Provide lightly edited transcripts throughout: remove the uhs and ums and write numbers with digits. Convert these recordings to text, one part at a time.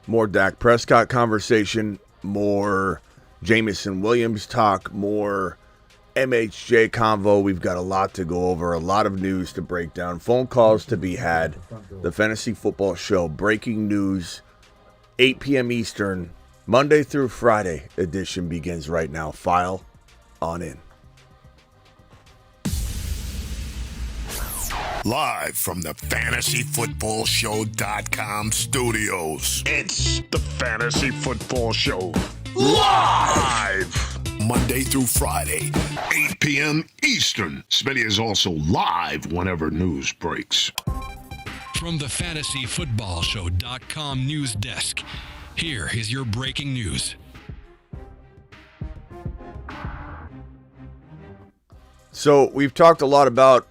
More Dak Prescott conversation, more Jameson Williams talk, more MHJ convo. We've got a lot to go over, a lot of news to break down, phone calls to be had. The Fantasy Football Show, breaking news, 8 p.m. Eastern, Monday through Friday edition begins right now. File on in. Live from the FantasyFootballShow.com studios. It's the Fantasy Football Show. Live! Monday through Friday, 8 p.m. Eastern. Smitty is also live whenever news breaks. From the FantasyFootballShow.com news desk, here is your breaking news. So we've talked a lot about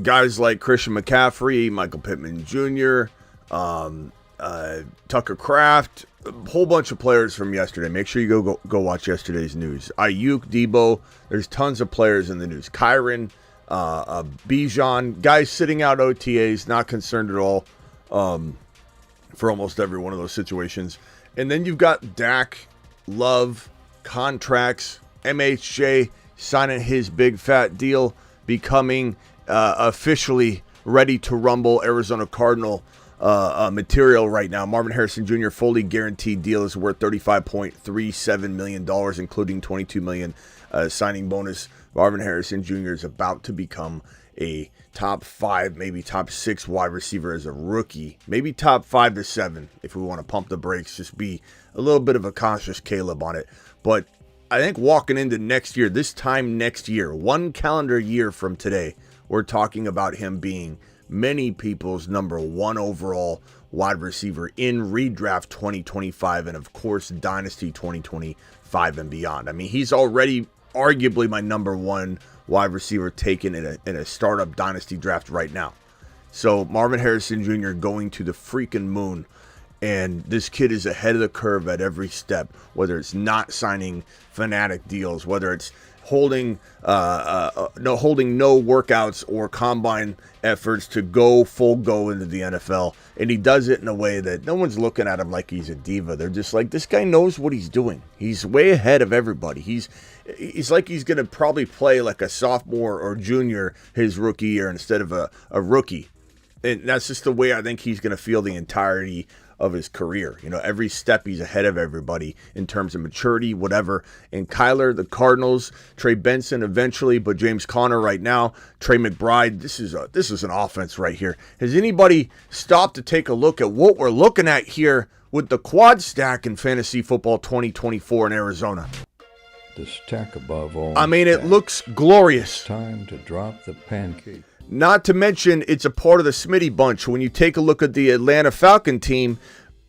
guys like Christian McCaffrey, Michael Pittman Jr., Tucker Kraft, a whole bunch of players from yesterday. Make sure you go watch yesterday's news. Ayuk, Debo, there's tons of players in the news. Kyron, Bijan, guys sitting out OTAs, not concerned at all for almost every one of those situations. And then you've got Dak, Love, contracts, MHJ signing his big fat deal, becoming officially ready to rumble Arizona Cardinal material right now. Marvin Harrison Jr. fully guaranteed deal is worth $35.37 million, including $22 million signing bonus. Marvin Harrison Jr. is about to become a top 5, maybe top 6 wide receiver as a rookie. Maybe top 5 to 7 if we want to pump the brakes. Just be a little bit of a cautious Caleb on it. But I think walking into next year, this time next year, 1 calendar year from today, we're talking about him being many people's number 1 overall wide receiver in redraft 2025 and, of course, Dynasty 2025 and beyond. I mean, he's already arguably my number 1 wide receiver taken in a startup Dynasty draft right now. So Marvin Harrison Jr. going to the freaking moon. And this kid is ahead of the curve at every step, whether it's not signing fanatic deals, whether it's holding no workouts or combine efforts to go full go into the NFL. And he does it in a way that no one's looking at him like he's a diva. They're just like, this guy knows what he's doing. He's way ahead of everybody. He's like he's going to probably play like a sophomore or junior his rookie year instead of a rookie. And that's just the way I think he's going to feel the entirety of his career. You know, every step he's ahead of everybody in terms of maturity, whatever. And Kyler, the Cardinals, Trey Benson eventually, but James Conner right now, Trey McBride, this is an offense right here. Has anybody stopped to take a look at what we're looking at here with the quad stack in fantasy football 2024 in Arizona? The stack above all. I mean, it looks glorious. Time to drop the pancake. Not to mention, it's a part of the Smitty bunch. When you take a look at the Atlanta Falcon team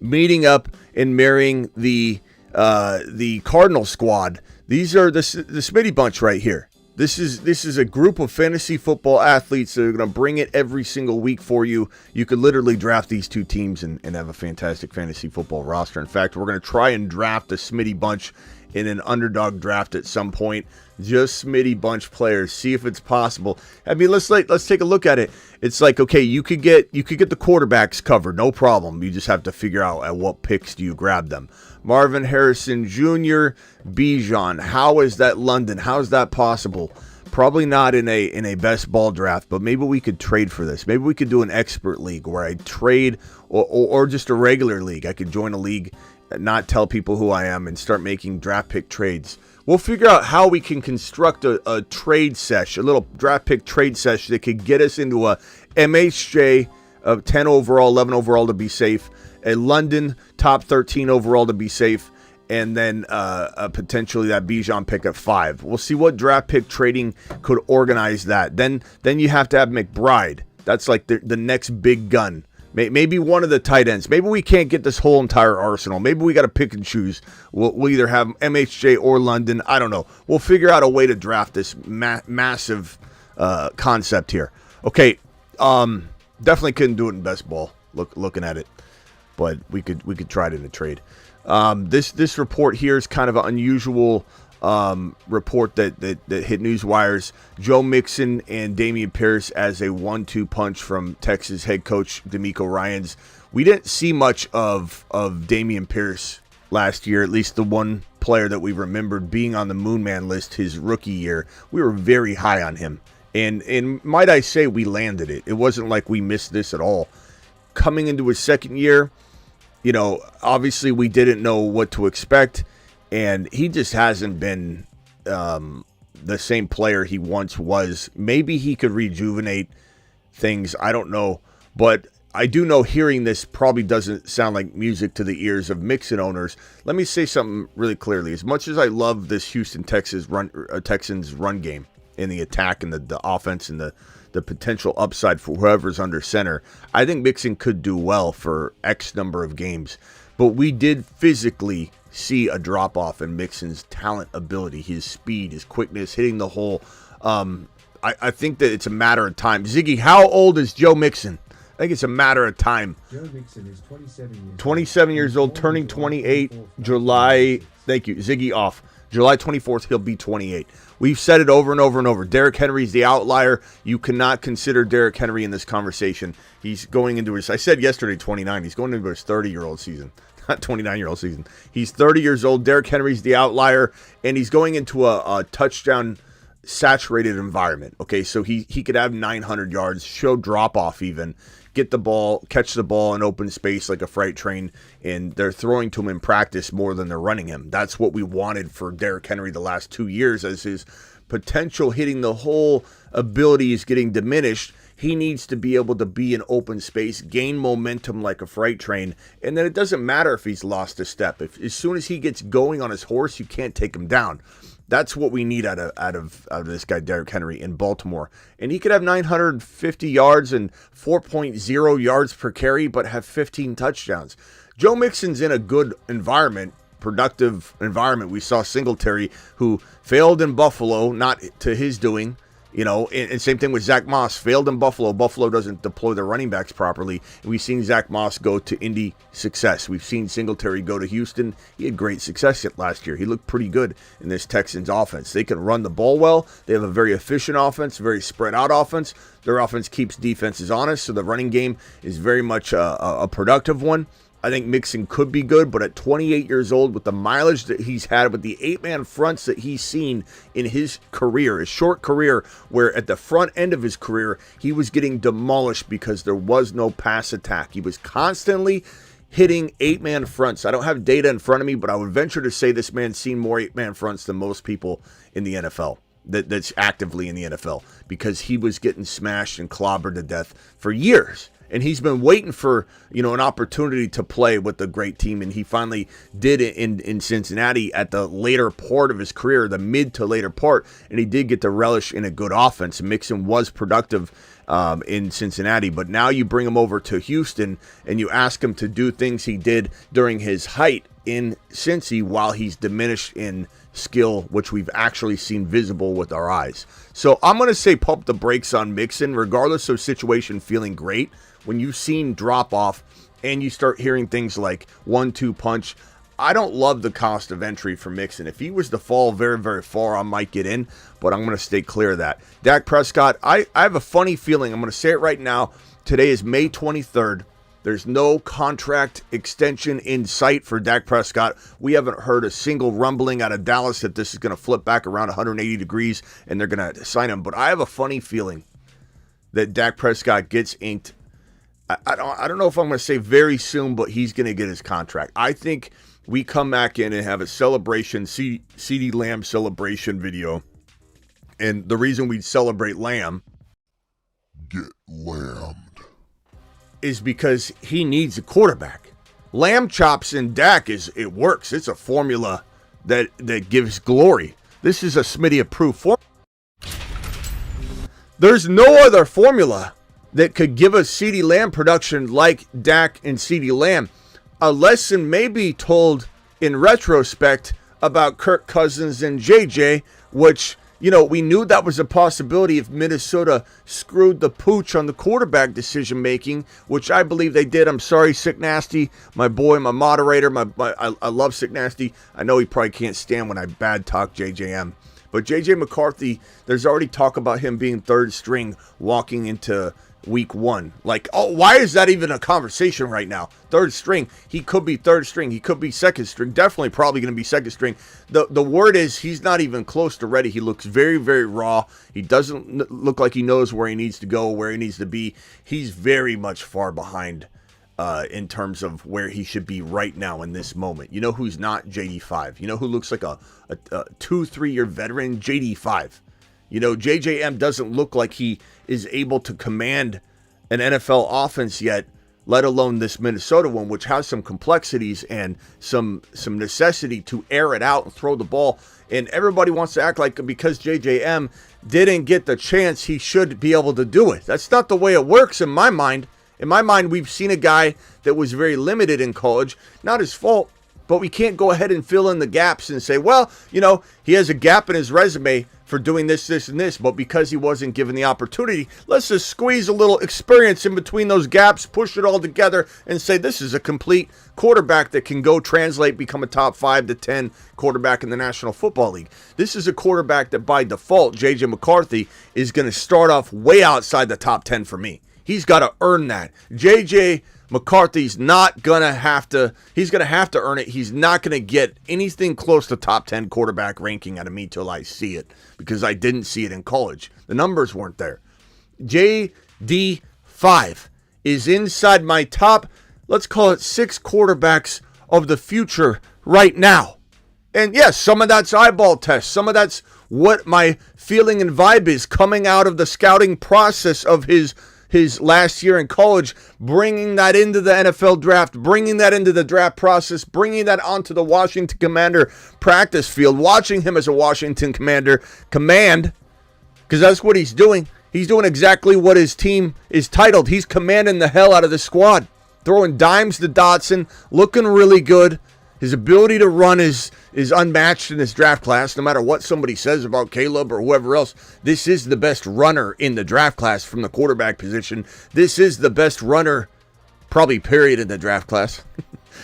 meeting up and marrying the Cardinal squad, these are the Smitty bunch right here. This is a group of fantasy football athletes that are going to bring it every single week for you. You could literally draft these two teams and have a fantastic fantasy football roster. In fact, we're going to try and draft the Smitty bunch in an underdog draft at some point. Just Smitty bunch players. See if it's possible. I mean, let's take a look at it. It's like, okay, you could get the quarterbacks covered, no problem. You just have to figure out at what picks do you grab them. Marvin Harrison Jr., Bijan. How is that London? How is that possible? Probably not in a best ball draft, but maybe we could trade for this. Maybe we could do an expert league where I trade or just a regular league. I could join a league, not tell people who I am, and start making draft pick trades. We'll figure out how we can construct a trade sesh, a little draft pick trade sesh that could get us into a MHJ of 10 overall, 11 overall to be safe, a London top 13 overall to be safe, and then potentially that Bijan pick at 5. We'll see what draft pick trading could organize that. Then you have to have McBride. That's like the next big gun. Maybe one of the tight ends. Maybe we can't get this whole entire arsenal. Maybe we got to pick and choose. We'll either have MHJ or London. I don't know. We'll figure out a way to draft this massive concept here. Okay, definitely couldn't do it in best ball. Looking at it, but we could try it in a trade. This report here is kind of an unusual report that hit news wires. Joe Mixon and Damian Pierce as a 1-2 punch from Texas head coach DeMeco Ryans we didn't see much of Dameon Pierce last year, at least the one player that we remembered being on the Moon Man list his rookie year. We were very high on him. And might I say, we landed it. It wasn't like we missed this at all. Coming into his second year, you know, obviously we didn't know what to expect, and he just hasn't been the same player he once was. Maybe he could rejuvenate things. I don't know. But I do know hearing this probably doesn't sound like music to the ears of Mixon owners. Let me say something really clearly. As much as I love this Houston Texans run game in the attack and the offense and the potential upside for whoever's under center, I think Mixon could do well for X number of games. But we did physically see a drop-off in Mixon's talent ability, his speed, his quickness, hitting the hole. I think that it's a matter of time. Ziggy, how old is Joe Mixon? I think it's a matter of time. Joe Mixon is 27 years old, turning 28 July. Thank you. Ziggy off. July 24th, he'll be 28. We've said it over and over and over. Derrick Henry's the outlier. You cannot consider Derrick Henry in this conversation. He's going into his, I said yesterday, 29. He's going into his 30-year-old season. Not 29-year-old season. He's 30 years old. Derrick Henry's the outlier, and he's going into a touchdown saturated environment. Okay, so he could have 900 yards, show drop-off even, get the ball, catch the ball in open space like a freight train, and they're throwing to him in practice more than they're running him. That's what we wanted for Derrick Henry the last 2 years. As his potential hitting the hole ability is getting diminished, he needs to be able to be in open space, gain momentum like a freight train, and then it doesn't matter if he's lost a step. As soon as he gets going on his horse, you can't take him down. That's what we need out of this guy, Derrick Henry, in Baltimore. And he could have 950 yards and 4.0 yards per carry, but have 15 touchdowns. Joe Mixon's in a good environment, productive environment. We saw Singletary, who failed in Buffalo, not to his doing. You know, and same thing with Zach Moss. Failed in Buffalo. Buffalo doesn't deploy their running backs properly. And we've seen Zach Moss go to Indy, success. We've seen Singletary go to Houston. He had great success last year. He looked pretty good in this Texans offense. They can run the ball well. They have a very efficient offense, very spread out offense. Their offense keeps defenses honest, so the running game is very much a productive one. I think Mixon could be good, but at 28 years old, with the mileage that he's had, with the 8-man fronts that he's seen in his career, his short career, where at the front end of his career, he was getting demolished because there was no pass attack. He was constantly hitting 8-man fronts. I don't have data in front of me, but I would venture to say this man's seen more 8-man fronts than most people in the NFL. That's actively in the NFL, because he was getting smashed and clobbered to death for years. And he's been waiting for, an opportunity to play with a great team, and he finally did it in Cincinnati at the later part of his career, the mid to later part, and he did get to relish in a good offense. Mixon was productive in Cincinnati, but now you bring him over to Houston, and you ask him to do things he did during his height in Cincy while he's diminished in skill, which we've actually seen visible with our eyes. So I'm going to say pump the brakes on Mixon, regardless of situation feeling great. When you've seen drop off and you start hearing things like 1-2 punch, I don't love the cost of entry for Mixon. If he was to fall very, very far, I might get in, but I'm going to stay clear of that. Dak Prescott, I have a funny feeling. I'm going to say it right now. Today is May 23rd. There's no contract extension in sight for Dak Prescott. We haven't heard a single rumbling out of Dallas that this is going to flip back around 180 degrees and they're going to sign him. But I have a funny feeling that Dak Prescott gets inked. I don't know if I'm going to say very soon, but he's going to get his contract. I think we come back in and have a celebration, CeeDee Lamb celebration video. And the reason we celebrate Lamb, Get lambed, is because he needs a quarterback. Lamb chops in Dak it works. It's a formula that gives glory. This is a Smitty approved formula. There's no other formula that could give us CeeDee Lamb production like Dak and CeeDee Lamb. A lesson may be told in retrospect about Kirk Cousins and JJ, which, we knew that was a possibility if Minnesota screwed the pooch on the quarterback decision-making, which I believe they did. I'm sorry, Sick Nasty, my boy, my moderator. I love Sick Nasty. I know he probably can't stand when I bad talk JJM. But JJ McCarthy, there's already talk about him being third string walking into week 1. Like, oh, why is that even a conversation right now? Third string. He could be third string. He could be second string. Definitely probably going to be second string. The word is he's not even close to ready. He looks very, very raw. He doesn't look like he knows where he needs to go, where he needs to be. He's very much far behind in terms of where he should be right now in this moment. You know who's not? JD5. You know who looks like a 2-3 year veteran? JD5. You know, JJM doesn't look like he is able to command an NFL offense yet, let alone this Minnesota one, which has some complexities and some necessity to air it out and throw the ball. And everybody wants to act like because JJM didn't get the chance, he should be able to do it. That's not the way it works in my mind. In my mind, we've seen a guy that was very limited in college. Not his fault, but we can't go ahead and fill in the gaps and say, well, you know, he has a gap in his resume for doing this, this, and this, but because he wasn't given the opportunity, let's just squeeze a little experience in between those gaps, push it all together, and say this is a complete quarterback that can go translate, become a top 5 to 10 quarterback in the National Football League. This is a quarterback that by default, J.J. McCarthy, is going to start off way outside the top 10 for me. He's got to earn that. J.J. McCarthy's not going to have to, he's going to have to earn it. He's not going to get anything close to top 10 quarterback ranking out of me till I see it, because I didn't see it in college. The numbers weren't there. JD5 is inside my top, let's call it 6 quarterbacks of the future right now. And yes, some of that's eyeball test. Some of that's what my feeling and vibe is coming out of the scouting process of his last year in college, bringing that into the NFL draft, bringing that into the draft process, bringing that onto the Washington Commander practice field, watching him as a Washington Commander command, because that's what he's doing. He's doing exactly what his team is titled. He's commanding the hell out of the squad, throwing dimes to Dotson, looking really good. His ability to run is unmatched in this draft class, no matter what somebody says about Caleb or whoever else. This is the best runner in the draft class from the quarterback position. This is the best runner, probably period, in the draft class.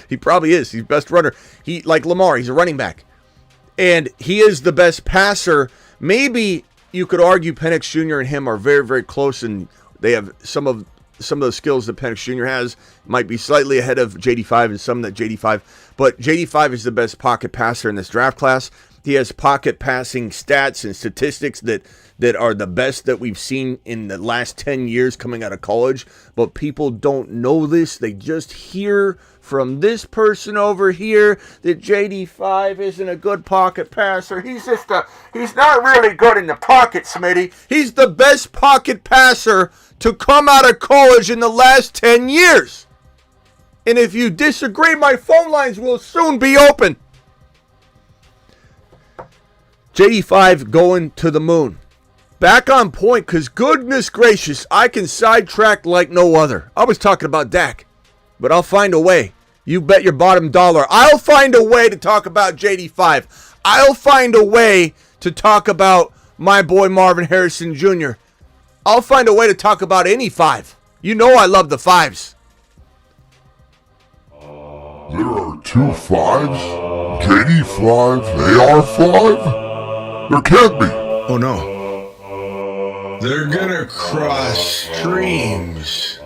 He probably is. He's best runner. He, like Lamar, he's a running back. And he is the best passer. Maybe you could argue Penix Jr. and him are very, very close, and they have some of the skills that Penix Jr. has. Might be slightly ahead of JD5 and some that JD5. But JD5 is the best pocket passer in this draft class. He has pocket passing stats and statistics that are the best that we've seen in the last 10 years coming out of college. But people don't know this. They just hear from this person over here that JD5 isn't a good pocket passer. He's not really good in the pocket, Smitty. He's the best pocket passer to come out of college in the last 10 years. And if you disagree, my phone lines will soon be open. JD5 going to the moon. Back on point, because goodness gracious, I can sidetrack like no other. I was talking about Dak, but I'll find a way. You bet your bottom dollar. I'll find a way to talk about JD5. I'll find a way to talk about my boy Marvin Harrison Jr. I'll find a way to talk about any 5. You know I love the 5s. There are 2 5s? JD5, AR5? There can't be. Oh no. They're gonna cross streams.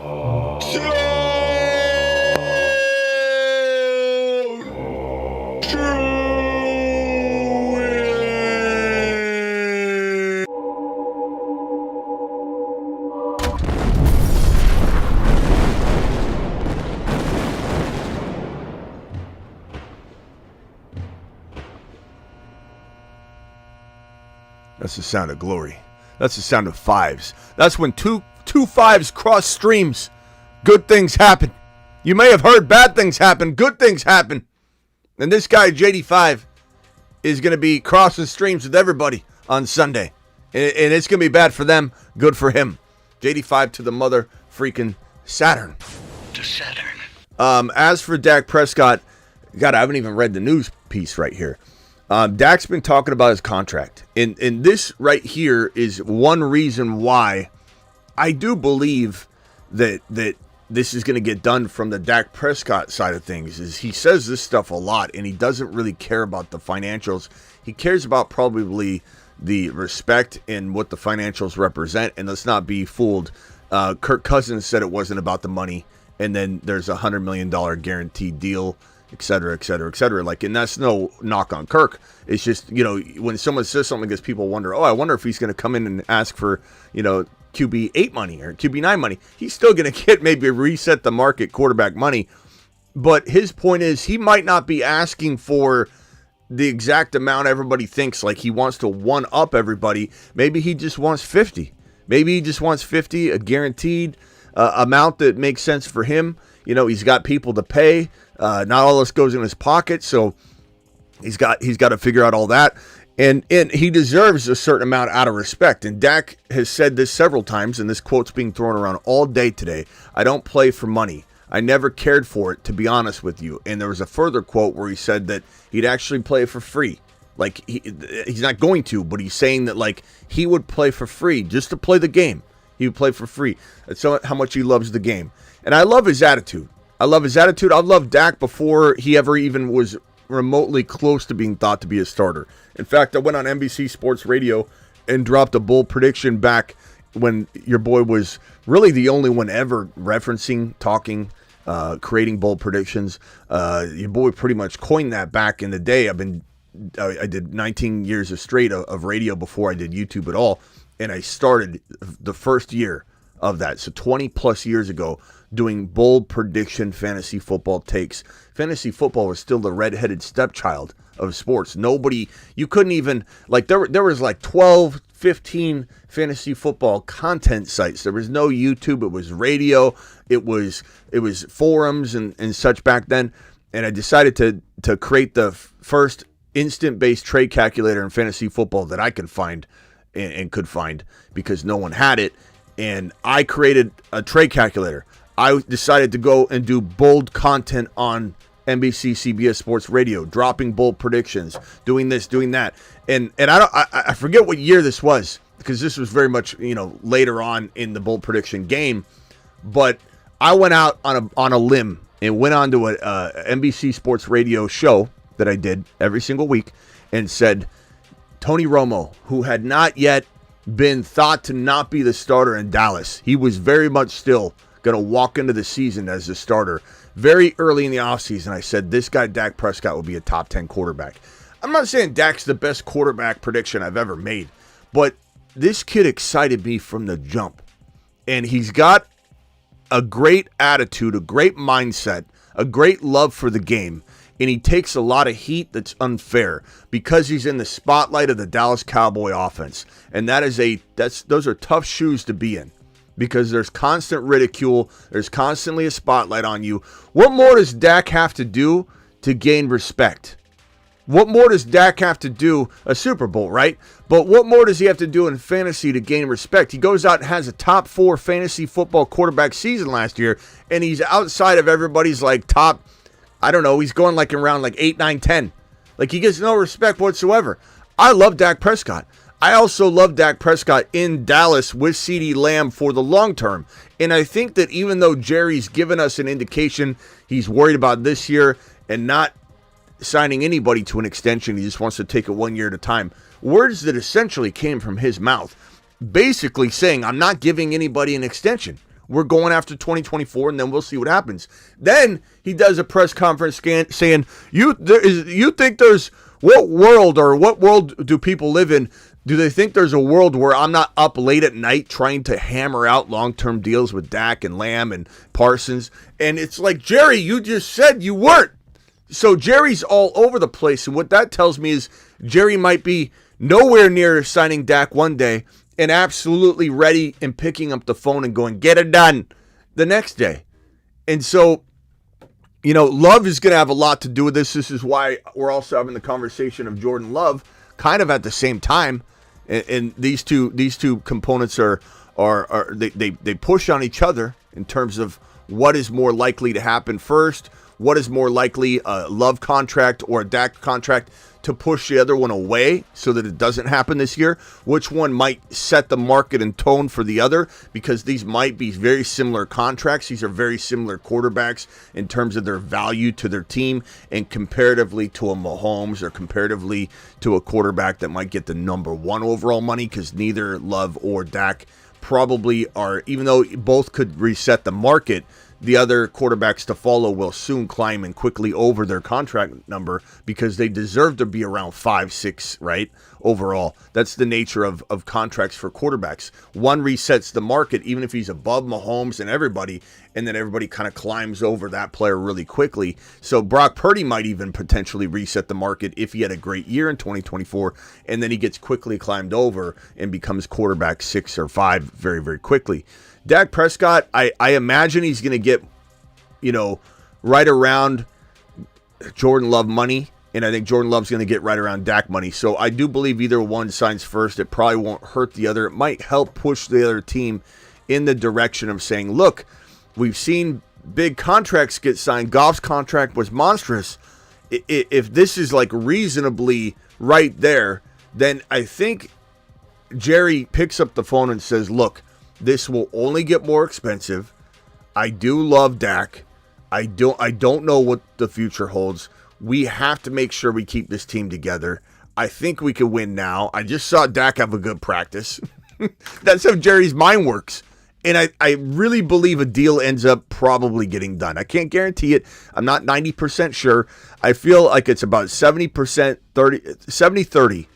That's the sound of glory. That's the sound of 5s. That's when two 5s cross streams. Good things happen. You may have heard bad things happen. Good things happen. And this guy, JD5, is going to be crossing streams with everybody on Sunday. And it's going to be bad for them, good for him. JD5 to the mother freaking Saturn. To Saturn. As for Dak Prescott, God, I haven't even read the news piece right here. Dak's been talking about his contract. And this right here is one reason why I do believe that this is going to get done from the Dak Prescott side of things. Is he says this stuff a lot, and he doesn't really care about the financials. He cares about probably the respect and what the financials represent. And let's not be fooled. Kirk Cousins said it wasn't about the money, and then there's a $100 million guaranteed deal, et cetera, et cetera, et cetera. Like, and that's no knock on Kirk. It's just, when someone says something, because people wonder, I wonder if he's going to come in and ask for, QB 8 money or QB 9 money. He's still going to get maybe reset the market quarterback money. But his point is he might not be asking for the exact amount everybody thinks, like he wants to one up everybody. Maybe he just wants 50. Maybe he just wants 50, a guaranteed amount that makes sense for him. He's got people to pay. Not all this goes in his pocket, so he's got to figure out all that. And he deserves a certain amount out of respect. And Dak has said this several times, and this quote's being thrown around all day today. I don't play for money. I never cared for it, to be honest with you. And there was a further quote where he said that he'd actually play for free. Like, he's not going to, but he's saying that, like, he would play for free just to play the game. He would play for free. That's how much he loves the game. And I love his attitude. I loved Dak before he ever even was remotely close to being thought to be a starter. In fact, I went on NBC Sports Radio and dropped a bold prediction back when your boy was really the only one ever referencing, talking, creating bold predictions. Your boy pretty much coined that back in the day. I did 19 years straight of radio before I did YouTube at all, and I started the first year of that. So 20 plus years ago, doing bold prediction fantasy football takes. Fantasy football was still the redheaded stepchild of sports. You couldn't even, like, there was like 12, 15 fantasy football content sites. There was no YouTube. It was radio. It was forums and such back then. And I decided to create the first instant-based trade calculator in fantasy football that I could find and could find, because no one had it. And I created a trade calculator. I decided to go and do bold content on NBC, CBS Sports Radio, dropping bold predictions, doing this, doing that. And I forget what year this was, because this was very much, later on in the bold prediction game. But I went out on a limb and went on to a NBC Sports Radio show that I did every single week and said Tony Romo, who had not yet been thought to not be the starter in Dallas, he was very much still going to walk into the season as the starter. Very early in the offseason, I said this guy, Dak Prescott, will be a top 10 quarterback. I'm not saying Dak's the best quarterback prediction I've ever made, but this kid excited me from the jump. And he's got a great attitude, a great mindset, a great love for the game. And he takes a lot of heat that's unfair because he's in the spotlight of the Dallas Cowboy offense. And those are tough shoes to be in, because there's constant ridicule. There's constantly a spotlight on you. What more does Dak have to do to gain respect? What more does Dak have to do? A Super Bowl, right? But what more does he have to do in fantasy to gain respect? He goes out and has a top 4 fantasy football quarterback season last year, and he's outside of everybody's like top, I don't know, he's going like around like 8, 9, 10. Like, he gets no respect whatsoever. I love Dak Prescott. I also love Dak Prescott in Dallas with CeeDee Lamb for the long term. And I think that even though Jerry's given us an indication he's worried about this year and not signing anybody to an extension, he just wants to take it 1 year at a time, words that essentially came from his mouth, basically saying, I'm not giving anybody an extension. We're going after 2024, and then we'll see what happens. Then he does a press conference saying, you think there's, what world do people live in? Do they think there's a world where I'm not up late at night trying to hammer out long-term deals with Dak and Lamb and Parsons? And it's like, Jerry, you just said you weren't. So Jerry's all over the place. And what that tells me is Jerry might be nowhere near signing Dak one day and absolutely ready and picking up the phone and going, get it done the next day. And so, Love is going to have a lot to do with this. This is why we're also having the conversation of Jordan Love kind of at the same time. And these two components they push on each other in terms of what is more likely to happen first, what is more likely, a Love contract or a Dak contract to push the other one away so that it doesn't happen this year, which one might set the market and tone for the other, because these might be very similar contracts. These are very similar quarterbacks in terms of their value to their team, and comparatively to a Mahomes or comparatively to a quarterback that might get the number 1 overall money, because neither Love or Dak probably are, even though both could reset the market, the other quarterbacks to follow will soon climb and quickly over their contract number because they deserve to be around 5-6, right? Overall, that's the nature of contracts for quarterbacks. One resets the market, even if he's above Mahomes and everybody, and then everybody kind of climbs over that player really quickly. So Brock Purdy might even potentially reset the market if he had a great year in 2024, and then he gets quickly climbed over and becomes quarterback 6 or 5 very, very quickly. Dak Prescott, I imagine he's going to get, right around Jordan Love money, and I think Jordan Love's going to get right around Dak money. So I do believe either one signs first. It probably won't hurt the other. It might help push the other team in the direction of saying, look, we've seen big contracts get signed. Goff's contract was monstrous. If this is like reasonably right there, then I think Jerry picks up the phone and says, look, this will only get more expensive. I do love Dak. I don't know what the future holds. We have to make sure we keep this team together. I think we can win now. I just saw Dak have a good practice. That's how Jerry's mind works. And I really believe a deal ends up probably getting done. I can't guarantee it. I'm not 90% sure. I feel like it's about 70%, 70-30.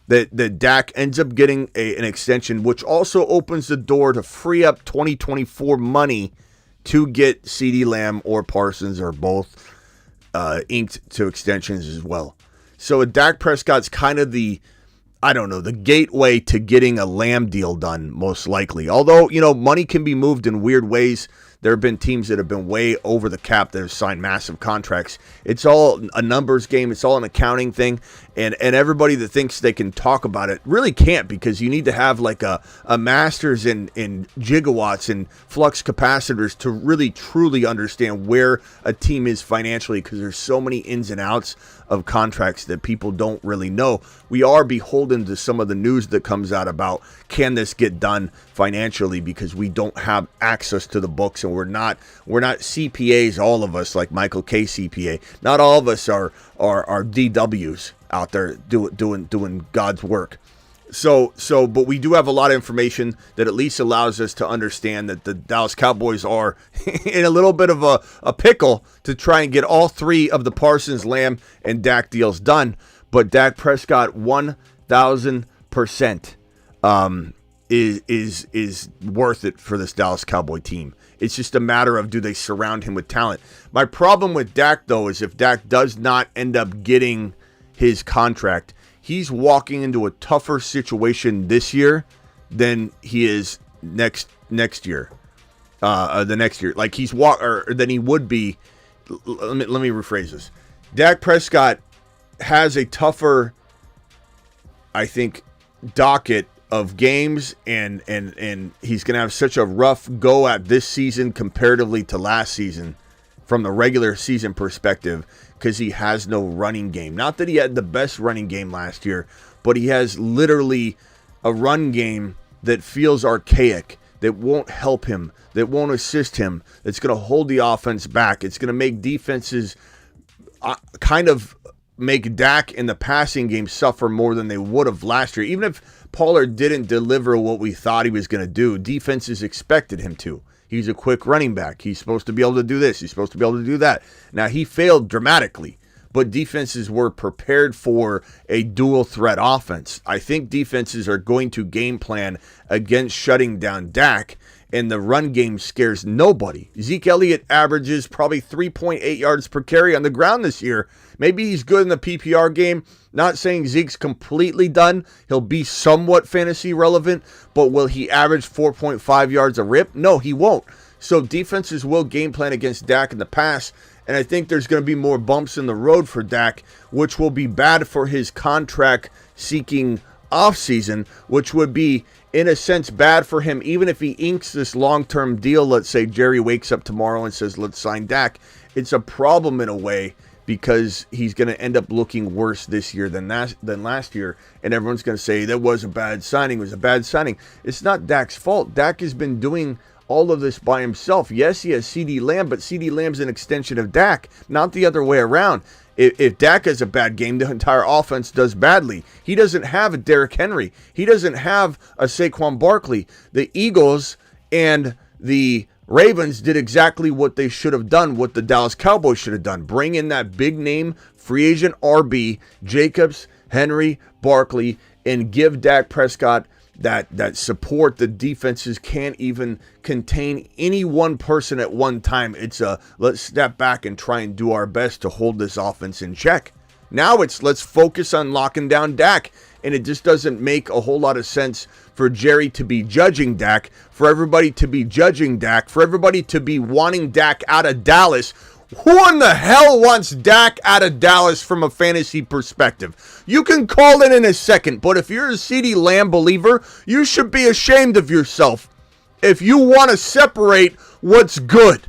That Dak ends up getting an extension, which also opens the door to free up 2024 money to get CeeDee Lamb or Parsons or both inked to extensions as well. So Dak Prescott's kind of the gateway to getting a Lamb deal done, most likely. Although, money can be moved in weird ways. There have been teams that have been way over the cap that have signed massive contracts. It's all a numbers game. It's all an accounting thing. And everybody that thinks they can talk about it really can't, because you need to have like a master's in gigawatts and flux capacitors to really truly understand where a team is financially, because there's so many ins and outs of contracts that people don't really know. We are beholden to some of the news that comes out about, can this get done financially, because we don't have access to the books, and we're not CPAs, all of us, like Michael K. CPA. Not all of us are DWs out there doing God's work. But we do have a lot of information that at least allows us to understand that the Dallas Cowboys are in a little bit of a pickle to try and get all three of the Parsons, Lamb, and Dak deals done. But Dak Prescott, 1,000% is worth it for this Dallas Cowboy team. It's just a matter of, do they surround him with talent? My problem with Dak, though, is if Dak does not end up getting his contract, he's walking into a tougher situation this year than he is next year. The next year, like than he would be. Let me rephrase this. Dak Prescott has a tougher, I think, docket of games, and he's going to have such a rough go at this season comparatively to last season from the regular season perspective, because he has no running game. Not that he had the best running game last year, but he has literally a run game that feels archaic, that won't help him, that won't assist him, that's going to hold the offense back. It's going to make defenses kind of make Dak in the passing game suffer more than they would have last year. Even if Pollard didn't deliver what we thought he was going to do, defenses expected him to. He's a quick running back. He's supposed to be able to do this. He's supposed to be able to do that. Now, he failed dramatically, but defenses were prepared for a dual threat offense. I think defenses are going to game plan against shutting down Dak, and the run game scares nobody. Zeke Elliott averages probably 3.8 yards per carry on the ground this year. Maybe he's good in the PPR game. Not saying Zeke's completely done. He'll be somewhat fantasy relevant, but will he average 4.5 yards a rip? No, he won't. So defenses will game plan against Dak in the pass, and I think there's going to be more bumps in the road for Dak, which will be bad for his contract-seeking offseason, which would be, in a sense, bad for him even if he inks this long-term deal. Let's say Jerry wakes up tomorrow and says, let's sign Dak. It's a problem in a way, because he's going to end up looking worse this year than last year, and everyone's going to say that was a bad signing. It was a bad signing. It's not Dak's fault. Dak has been doing all of this by himself. Yes, he has CeeDee Lamb, but CeeDee Lamb's an extension of Dak, not the other way around. If Dak has a bad game, the entire offense does badly. He doesn't have a Derrick Henry. He doesn't have a Saquon Barkley. The Eagles and the Ravens did exactly what they should have done, what the Dallas Cowboys should have done. Bring in that big name free agent RB, Jacobs, Henry, Barkley, and give Dak Prescott that support. The defenses can't even contain any one person at one time. It's a let's step back and try and do our best to hold this offense in check. Now it's let's focus on locking down Dak. And it just doesn't make a whole lot of sense for Jerry to be judging Dak, for everybody to be judging Dak, for everybody to be wanting Dak out of Dallas. Who in the hell wants Dak out of Dallas from a fantasy perspective? You can call it in a second, but if you're a CeeDee Lamb believer, you should be ashamed of yourself. If you want to separate what's good,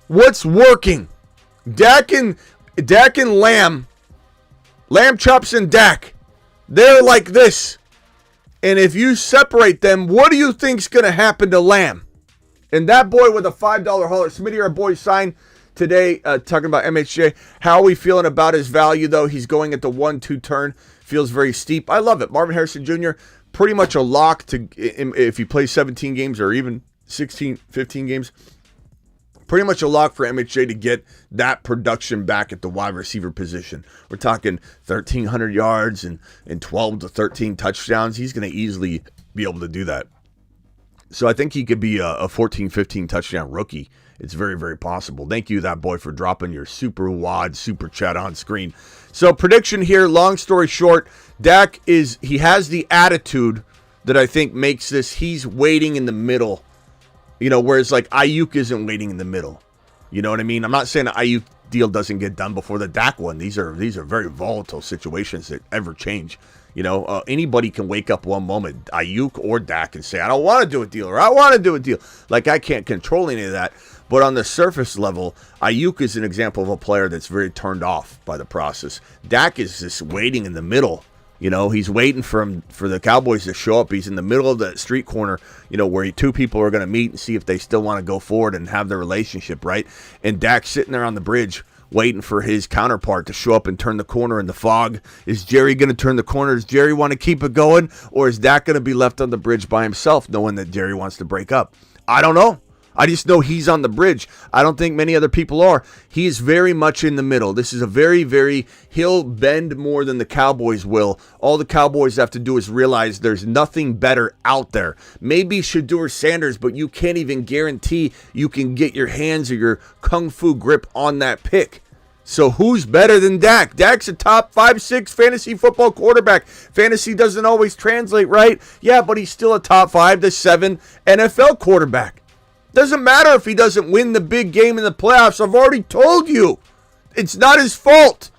what's working, Dak and Lamb chops and Dak, they're like this. And if you separate them, what do you think's going to happen to Lamb? And that boy with a $5 hauler, Smitty, our boy, signed today, talking about MHJ. How are we feeling about his value, though? He's going at the 1-2 turn. Feels very steep. I love it. Marvin Harrison Jr., pretty much a lock to if he plays 17 games or even 16, 15 games. Pretty much a lock for MHJ to get that production back at the wide receiver position. We're talking 1,300 yards and 12 to 13 touchdowns. He's going to easily be able to do that. So I think he could be a 14, 15 touchdown rookie. It's very, very possible. Thank you, that boy, for dropping your super wad, super chat on screen. So prediction here, long story short, Dak he has the attitude that I think makes this, he's waiting in the middle. You know, whereas like Ayuk isn't waiting in the middle. You know what I mean? I'm not saying the Ayuk deal doesn't get done before the Dak one. These are very volatile situations that ever change. You know, anybody can wake up one moment, Ayuk or Dak, and say, I don't want to do a deal, or I want to do a deal. Like, I can't control any of that. But on the surface level, Ayuk is an example of a player that's very turned off by the process. Dak is just waiting in the middle. You know, he's waiting for the Cowboys to show up. He's in the middle of that street corner, you know, where two people are going to meet and see if they still want to go forward and have their relationship, right? And Dak's sitting there on the bridge waiting for his counterpart to show up and turn the corner in the fog. Is Jerry going to turn the corner? Does Jerry want to keep it going? Or is Dak going to be left on the bridge by himself knowing that Jerry wants to break up? I don't know. I just know he's on the bridge. I don't think many other people are. He is very much in the middle. This is a he'll bend more than the Cowboys will. All the Cowboys have to do is realize there's nothing better out there. Maybe Shedeur Sanders, but you can't even guarantee you can get your hands or your kung fu grip on that pick. So who's better than Dak? Dak's a top 5-6 fantasy football quarterback. Fantasy doesn't always translate, right? Yeah, but he's still a top 5 to 7 NFL quarterback. Doesn't matter if he doesn't win the big game in the playoffs. I've already told you. It's not his fault.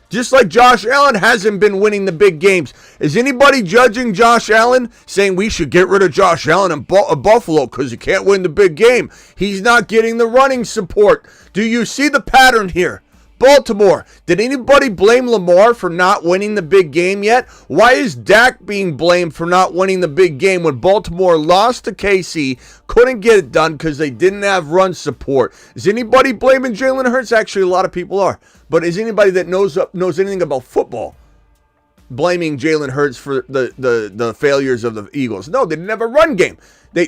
Just like Josh Allen hasn't been winning the big games. Is anybody judging Josh Allen, saying we should get rid of Josh Allen in Buffalo because he can't win the big game? He's not getting the running support. Do you see the pattern here? Baltimore, did anybody blame Lamar for not winning the big game yet? Why is Dak being blamed for not winning the big game when Baltimore lost to KC, couldn't get it done because they didn't have run support? Is anybody blaming Jalen Hurts? Actually, a lot of people are. But is anybody that knows anything about football blaming Jalen Hurts for the failures of the Eagles? No, they didn't have a run game. They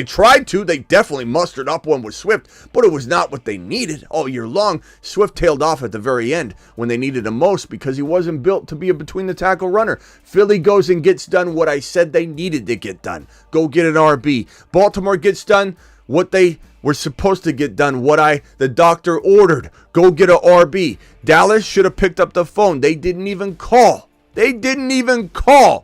tried to. They definitely mustered up one with Swift, but it was not what they needed all year long. Swift tailed off at the very end when they needed him most because he wasn't built to be a between-the-tackle runner. Philly goes and gets done what I said they needed to get done. Go get an RB. Baltimore gets done what they were supposed to get done, the doctor ordered. Go get an RB. Dallas should have picked up the phone. They didn't even call.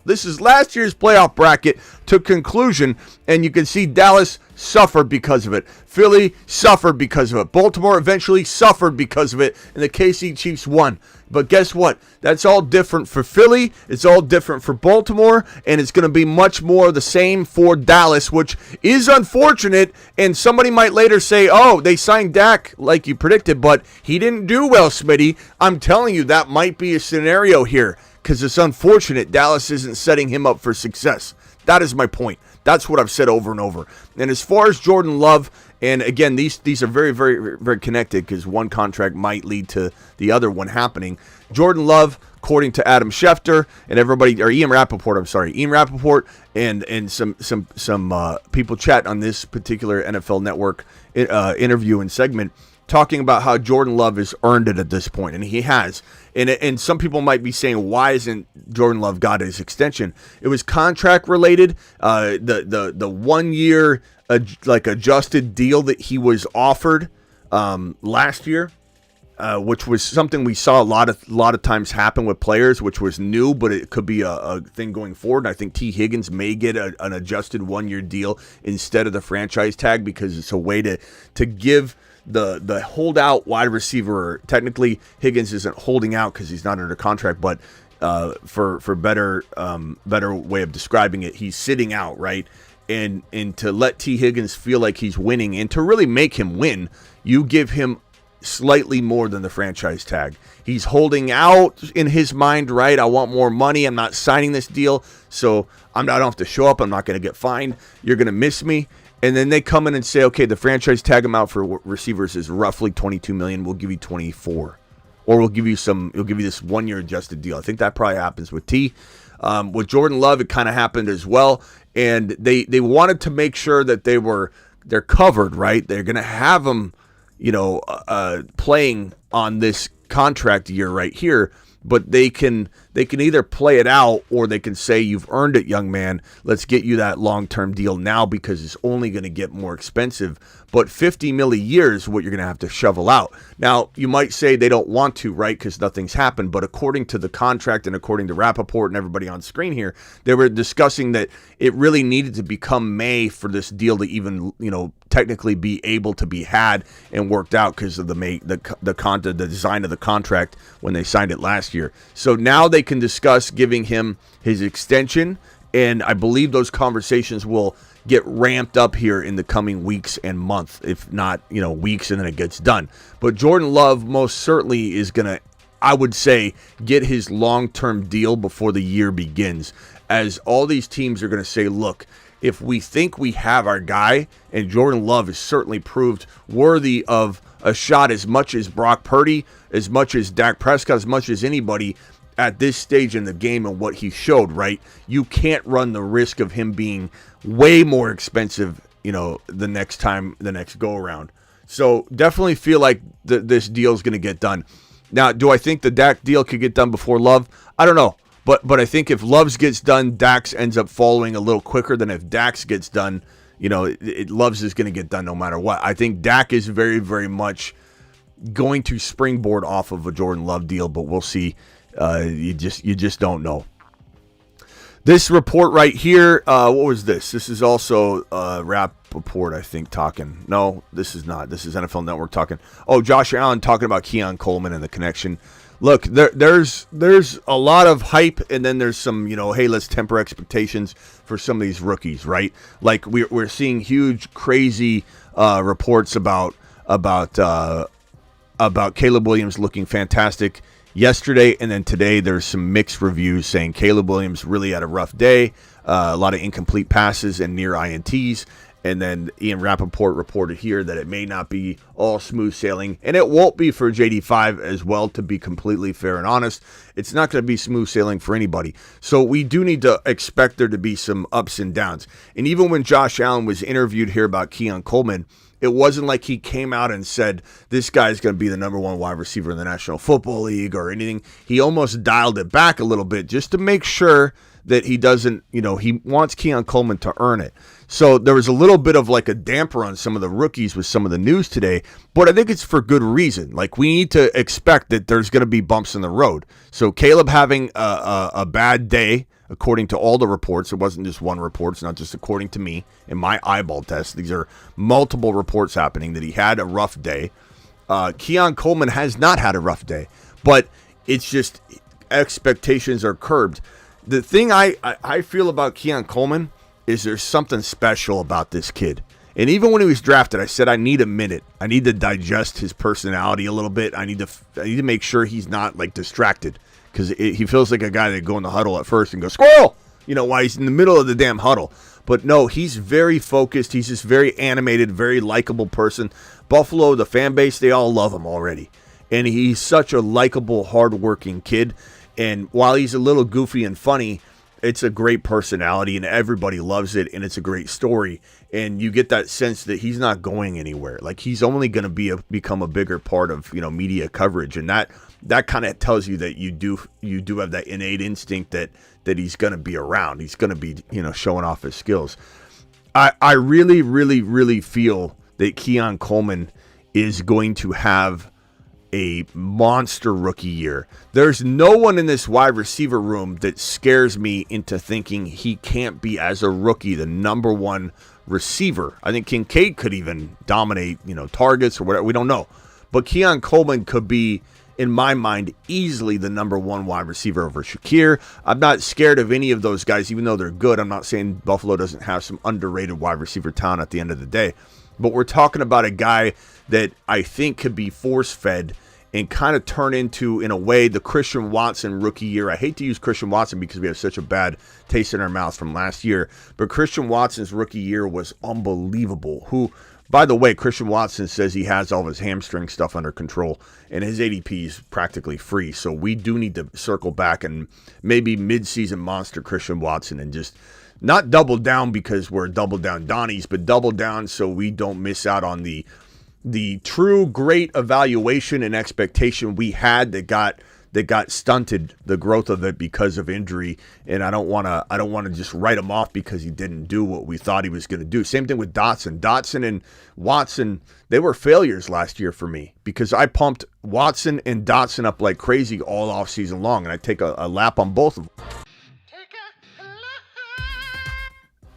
This is last year's playoff bracket to conclusion, and you can see Dallas suffered because of it. Philly suffered because of it. Baltimore eventually suffered because of it, and the KC Chiefs won. But guess what? That's all different for Philly. It's all different for Baltimore, and it's going to be much more the same for Dallas, which is unfortunate. And somebody might later say, oh, they signed Dak like you predicted, but he didn't do well, Smitty. I'm telling you, that might be a scenario here. Because it's unfortunate Dallas isn't setting him up for success. That is my point. That's what I've said over and over. And as far as Jordan Love, and again, these are very, very, very connected because one contract might lead to the other one happening. Jordan Love, according to Adam Schefter and everybody, or Ian Rappaport, and some people chat on this particular NFL Network interview and segment, talking about how Jordan Love has earned it at this point, and he has. And some people might be saying, why isn't Jordan Love got his extension? It was contract related. The 1 year adjusted deal that he was offered last year, which was something we saw a lot of times happen with players, which was new, but it could be a thing going forward. And I think T. Higgins may get an adjusted 1 year deal instead of the franchise tag, because it's a way to give the holdout wide receiver. Technically, Higgins isn't holding out because he's not under contract, but for better way of describing it, he's sitting out, right? And to let T. Higgins feel like he's winning, and to really make him win, you give him slightly more than the franchise tag. He's holding out in his mind, right? I want more money. I'm not signing this deal, so I don't have to show up. I'm not going to get fined. You're going to miss me. And then they come in and say, okay, the franchise tag amount for receivers is roughly $22 million. We'll give you 24, or we'll give you this 1 year adjusted deal. I think that probably happens with T. With Jordan Love, it kind of happened as well. And they wanted to make sure that they're covered, right? They're going to have them, playing on this contract year right here, but they can either play it out, or they can say, you've earned it, young man. Let's get you that long-term deal now, because it's only going to get more expensive. But $50 million a year is what you're going to have to shovel out. Now, you might say they don't want to, right, because nothing's happened. But according to the contract and according to Rappaport and everybody on screen here, they were discussing that it really needed to become May for this deal to even, technically be able to be had and worked out, because of the design of the contract when they signed it last year. So now they can discuss giving him his extension, and I believe those conversations will get ramped up here in the coming weeks and month, if not, weeks, and then it gets done. But Jordan Love most certainly is going to, I would say, get his long-term deal before the year begins, as all these teams are going to say, look, if we think we have our guy, and Jordan Love is certainly proved worthy of a shot as much as Brock Purdy, as much as Dak Prescott, as much as anybody at this stage in the game and what he showed, right? You can't run the risk of him being way more expensive, the next go around. So definitely feel like this deal is going to get done. Now, do I think the Dak deal could get done before Love? I don't know. But I think if Love's gets done, Dak's ends up following a little quicker than if Dak's gets done. Love's is going to get done no matter what. I think Dak is very, very much going to springboard off of a Jordan Love deal, but we'll see. You just don't know. This report right here, what was this? This is also Rappaport, I think, talking. No, this is not. This is NFL Network talking. Oh, Josh Allen talking about Keon Coleman and the connection. Look, there's a lot of hype, and then there's some, hey, let's temper expectations for some of these rookies, right? Like we're seeing huge, crazy reports about Caleb Williams looking fantastic yesterday, and then today there's some mixed reviews saying Caleb Williams really had a rough day, a lot of incomplete passes and near INTs. And then Ian Rappaport reported here that it may not be all smooth sailing, and it won't be for JD5 as well, to be completely fair and honest. It's not going to be smooth sailing for anybody. So we do need to expect there to be some ups and downs. And even when Josh Allen was interviewed here about Keon Coleman, it wasn't like he came out and said, this guy's going to be the number one wide receiver in the National Football League or anything. He almost dialed it back a little bit just to make sure that he doesn't, he wants Keon Coleman to earn it. So there was a little bit of like a damper on some of the rookies with some of the news today, but I think it's for good reason. Like, we need to expect that there's going to be bumps in the road. So Caleb having a bad day, according to all the reports. It wasn't just one report. It's not just according to me and my eyeball test. These are multiple reports happening that he had a rough day. Keon Coleman has not had a rough day, but it's just expectations are curbed. The thing I feel about Keon Coleman is there's something special about this kid. And even when he was drafted, I said I need a minute. I need to digest his personality a little bit. I need to make sure he's not like distracted, because he feels like a guy that go in the huddle at first and go, squirrel, while he's in the middle of the damn huddle. But no, he's very focused. He's just very animated, very likable person. Buffalo, the fan base, they all love him already. And he's such a likable, hardworking kid. And while he's a little goofy and funny, it's a great personality and everybody loves it, and it's a great story. And you get that sense that he's not going anywhere. Like, he's only going to become a bigger part of, media coverage. And that kind of tells you that you do have that innate instinct that he's going to be around. He's going to be, showing off his skills. I really, really, really feel that Keon Coleman is going to have a monster rookie year. There's no one in this wide receiver room that scares me into thinking he can't be, as a rookie, the number one receiver. I think Kincaid could even dominate, targets or whatever. We don't know. But Keon Coleman could be, in my mind, easily the number one wide receiver over Shakir. I'm not scared of any of those guys, even though they're good. I'm not saying Buffalo doesn't have some underrated wide receiver talent at the end of the day. But we're talking about a guy that I think could be force-fed and kind of turn into, in a way, the Christian Watson rookie year. I hate to use Christian Watson because we have such a bad taste in our mouth from last year, but Christian Watson's rookie year was unbelievable. Who, by the way, Christian Watson says he has all of his hamstring stuff under control, and his ADP is practically free, so we do need to circle back and maybe mid-season monster Christian Watson and just not double down because we're double down Donnies, but double down so we don't miss out on the true great evaluation and expectation we had that got stunted, the growth of it because of injury. And I don't want to just write him off because he didn't do what we thought he was going to do. Same thing with Dotson. Dotson and Watson, they were failures last year for me because I pumped Watson and Dotson up like crazy all off season long, and I take a lap on both of them.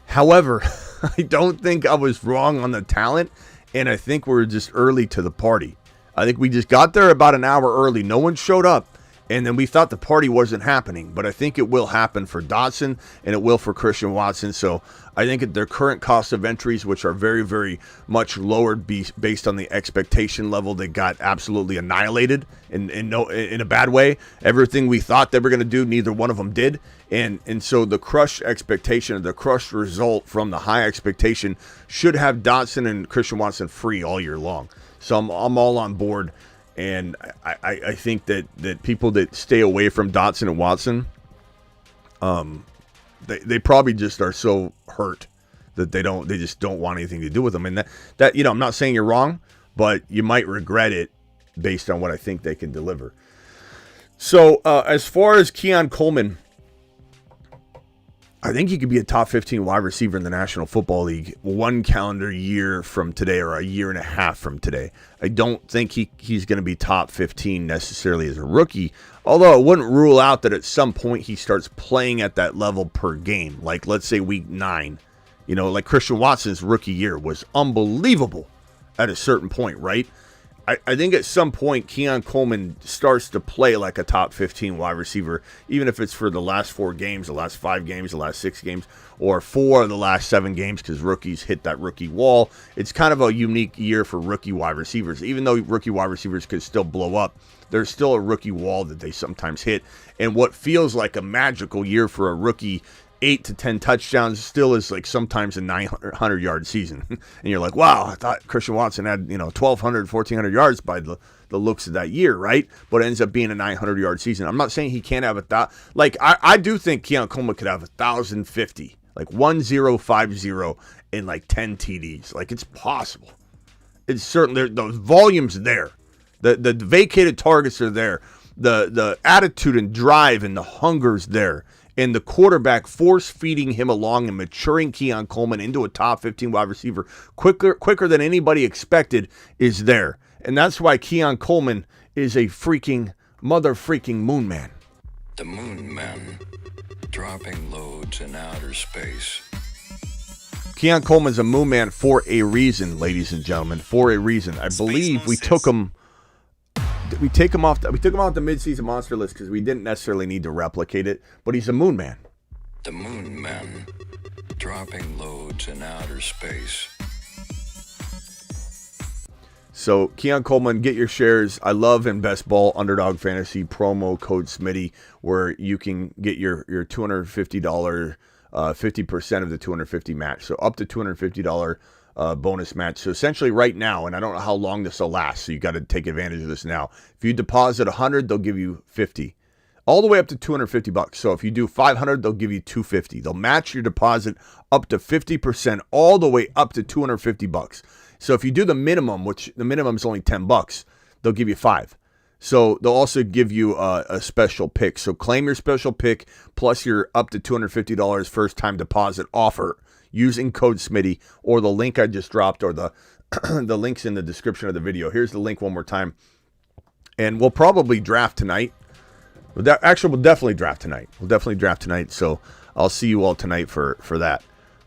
However, I don't think I was wrong on the talent. And I think we're just early to the party. I think we just got there about an hour early. No one showed up. And then we thought the party wasn't happening. But I think it will happen for Dotson and it will for Christian Watson. So I think at their current cost of entries, which are very, very much lowered based on the expectation level that got absolutely annihilated in a bad way. Everything we thought they were going to do, neither one of them did. And so the crushed expectation, the crushed result from the high expectation should have Dotson and Christian Watson free all year long. So I'm all on board. And I think that people that stay away from Dotson and Watson, they probably just are so hurt that they just don't want anything to do with them. And that I'm not saying you're wrong, but you might regret it based on what I think they can deliver. So as far as Keon Coleman, I think he could be a top 15 wide receiver in the National Football League 1 calendar year from today or a year and a half from today. I don't think he's going to be top 15 necessarily as a rookie, although I wouldn't rule out that at some point he starts playing at that level per game. Like, let's say week 9. Like Christian Watson's rookie year was unbelievable at a certain point, right? I think at some point Keon Coleman starts to play like a top 15 wide receiver, even if it's for the last 4 games, the last 5 games, the last 6 games, or 4 of the last 7 games because rookies hit that rookie wall. It's kind of a unique year for rookie wide receivers. Even though rookie wide receivers could still blow up, there's still a rookie wall that they sometimes hit. And what feels like a magical year for a rookie, 8 to 10 touchdowns, still is like sometimes a 900-yard season. And you're like, wow, I thought Christian Watson had 1,200, 1,400 yards by the looks of that year, right? But it ends up being a 900-yard season. I'm not saying he can't have I do think Keon Coleman could have 1,050, like 1,050 and like 10 TDs. Like, it's possible. It's certainly, the volume's there. The vacated targets are there. The attitude and drive and the hunger's there. And the quarterback force-feeding him along and maturing Keon Coleman into a top 15 wide receiver quicker than anybody expected is there. And that's why Keon Coleman is a freaking mother-freaking moon man. The moon men dropping loads in outer space. Keon Coleman's a moon man for a reason, ladies and gentlemen, for a reason. I believe we took him off the midseason monster list because we didn't necessarily need to replicate it, but he's a moon man. The moon men dropping loads in outer space. So Keon Coleman, get your shares. I love in Best Ball Underdog Fantasy promo code Smitty, where you can get your $250 50% of the $250 match. So up to $250 bonus match. So essentially right now, and I don't know how long this will last, so you got to take advantage of this now. If you deposit 100, they'll give you 50. All the way up to $250. So if you do 500, they'll give you $250. They'll match your deposit up to 50%, all the way up to $250. So if you do the minimum, which the minimum is only $10, they'll give you $5. So they'll also give you a special pick. So claim your special pick plus your up to $250 first time deposit offer using code Smitty, or the link I just dropped, or the the link's in the description of the video. Here's the link one more time. And we'll probably draft tonight. We'll definitely draft tonight. So I'll see you all tonight for that.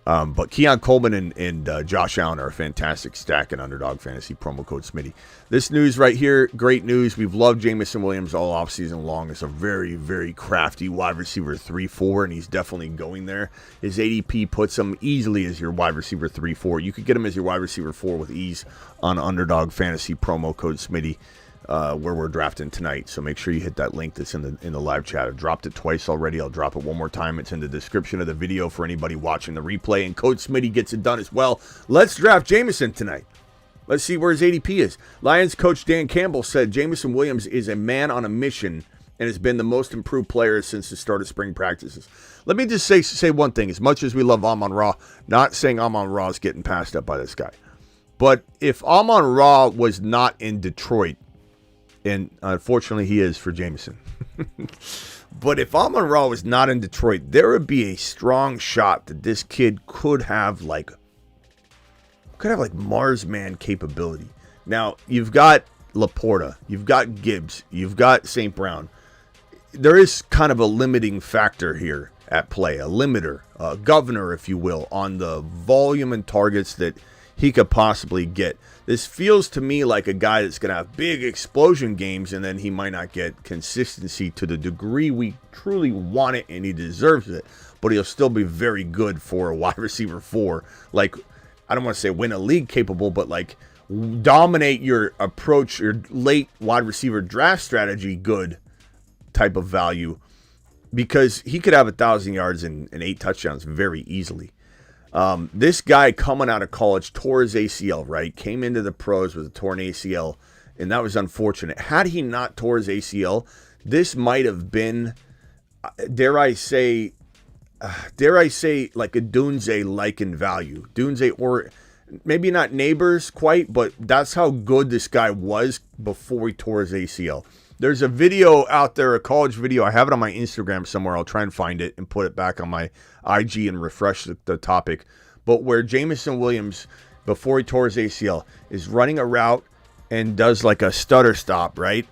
But Keon Coleman and Josh Allen are a fantastic stack in Underdog Fantasy, promo code Smitty. This news right here, great news. We've loved Jameson Williams all offseason long. It's a very, very crafty wide receiver 3-4, and he's definitely going there. His ADP puts him easily as your wide receiver 3-4. You could get him as your wide receiver 4 with ease on Underdog Fantasy, promo code Smitty. Where we're drafting tonight. So make sure you hit that link that's in the live chat. I've dropped it twice already. I'll drop it one more time. It's in the description of the video for anybody watching the replay. And Code Smitty gets it done as well. Let's draft Jameson tonight. Let's see where his ADP is. Lions coach Dan Campbell said Jameson Williams is a man on a mission and has been the most improved player since the start of spring practices. Let me just say one thing. As much as we love Amon-Ra, not saying Amon-Ra is getting passed up by this guy. But if Amon-Ra was not in Detroit, and unfortunately he is for Jameson. But if Amon-Ra was not in Detroit, there would be a strong shot that this kid could have like Marsman capability. Now, you've got Laporta, you've got Gibbs, you've got St. Brown. There is kind of a limiting factor here at play, a limiter, a governor, if you will, on the volume and targets that he could possibly get. This feels to me like a guy that's going to have big explosion games, and then he might not get consistency to the degree we truly want it, and he deserves it. But he'll still be very good for a wide receiver 4. Like, I don't want to say win a league capable, but like dominate your approach, your late wide receiver draft strategy good type of value, because he could have 1,000 yards and 8 touchdowns very easily. This guy coming out of college tore his ACL, right? Came into the pros with a torn ACL, and that was unfortunate. Had he not tore his ACL, this might have been, dare I say, like a Dunze-like in value. Dunze, or maybe not neighbors quite, but that's how good this guy was before he tore his ACL. There's a video out there, a college video. I have it on my Instagram somewhere. I'll try and find it and put it back on my IG and refresh the topic. But where Jameson Williams, before he tore his ACL, is running a route and does like a stutter stop, right?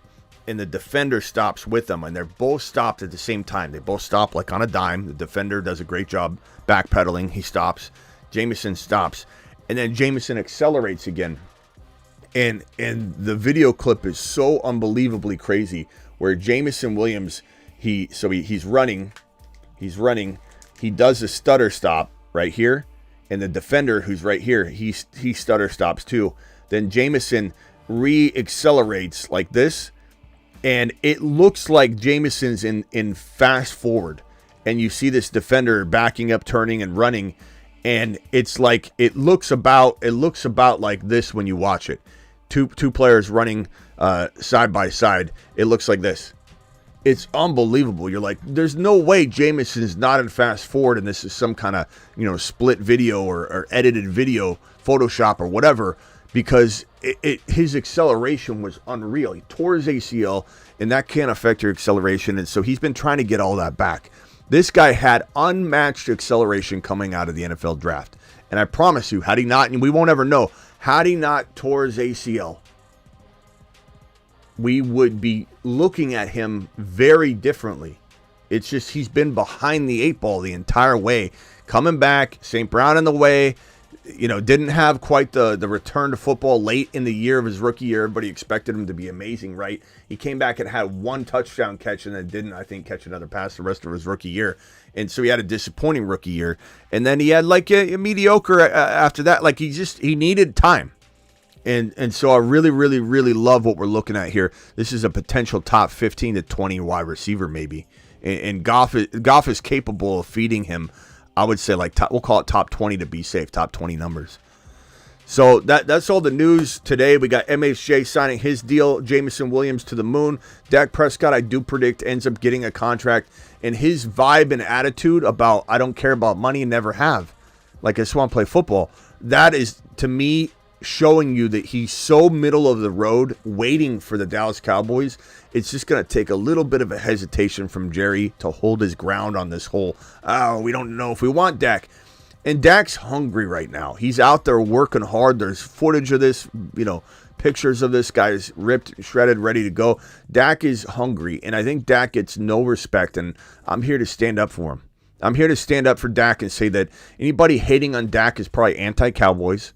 And the defender stops with them, and they're both stopped at the same time. They both stop like on a dime. The defender does a great job backpedaling. He stops. Jameson stops. And then Jameson accelerates again. And the video clip is so unbelievably crazy, where Jameson Williams, he's running, he does a stutter stop right here, and the defender who's right here, he stutter stops too. Then Jameson re-accelerates like this, and it looks like Jameson's in fast forward, and you see this defender backing up, turning, and running, and it's like it looks about like this when you watch it. Two players running side by side. It looks like this. It's unbelievable. You're like, there's no way Jameson's not in fast forward, and this is some kind of split video or edited video, Photoshop or whatever, because his acceleration was unreal. He tore his ACL, and that can't affect your acceleration, and so he's been trying to get all that back. This guy had unmatched acceleration coming out of the NFL draft, and I promise you, had he not, and we won't ever know, had he not tore his ACL, we would be looking at him very differently. It's just he's been behind the 8 ball the entire way. Coming back, St. Brown in the way, didn't have quite the return to football late in the year of his rookie year. Everybody expected him to be amazing, right? He came back and had 1 touchdown catch and then didn't, I think, catch another pass the rest of his rookie year. And so he had a disappointing rookie year. And then he had like a mediocre after that. Like he needed time. And so I really, really, really love what we're looking at here. This is a potential top 15 to 20 wide receiver maybe. And Goff is capable of feeding him, I would say, we'll call it top 20 to be safe, top 20 numbers. So that's all the news today. We got MHJ signing his deal, Jameson Williams to the moon. Dak Prescott, I do predict, ends up getting a contract. And his vibe and attitude about, I don't care about money and never have. I just want to play football. That is, to me, showing you that he's so middle of the road waiting for the Dallas Cowboys. It's just going to take a little bit of a hesitation from Jerry to hold his ground on this whole, we don't know if we want Dak. And Dak's hungry right now. He's out there working hard. There's footage of this, pictures of this guy's ripped, shredded, ready to go. Dak is hungry, and I think Dak gets no respect, and I'm here to stand up for him. I'm here to stand up for Dak and say that anybody hating on Dak is probably anti-Cowboys.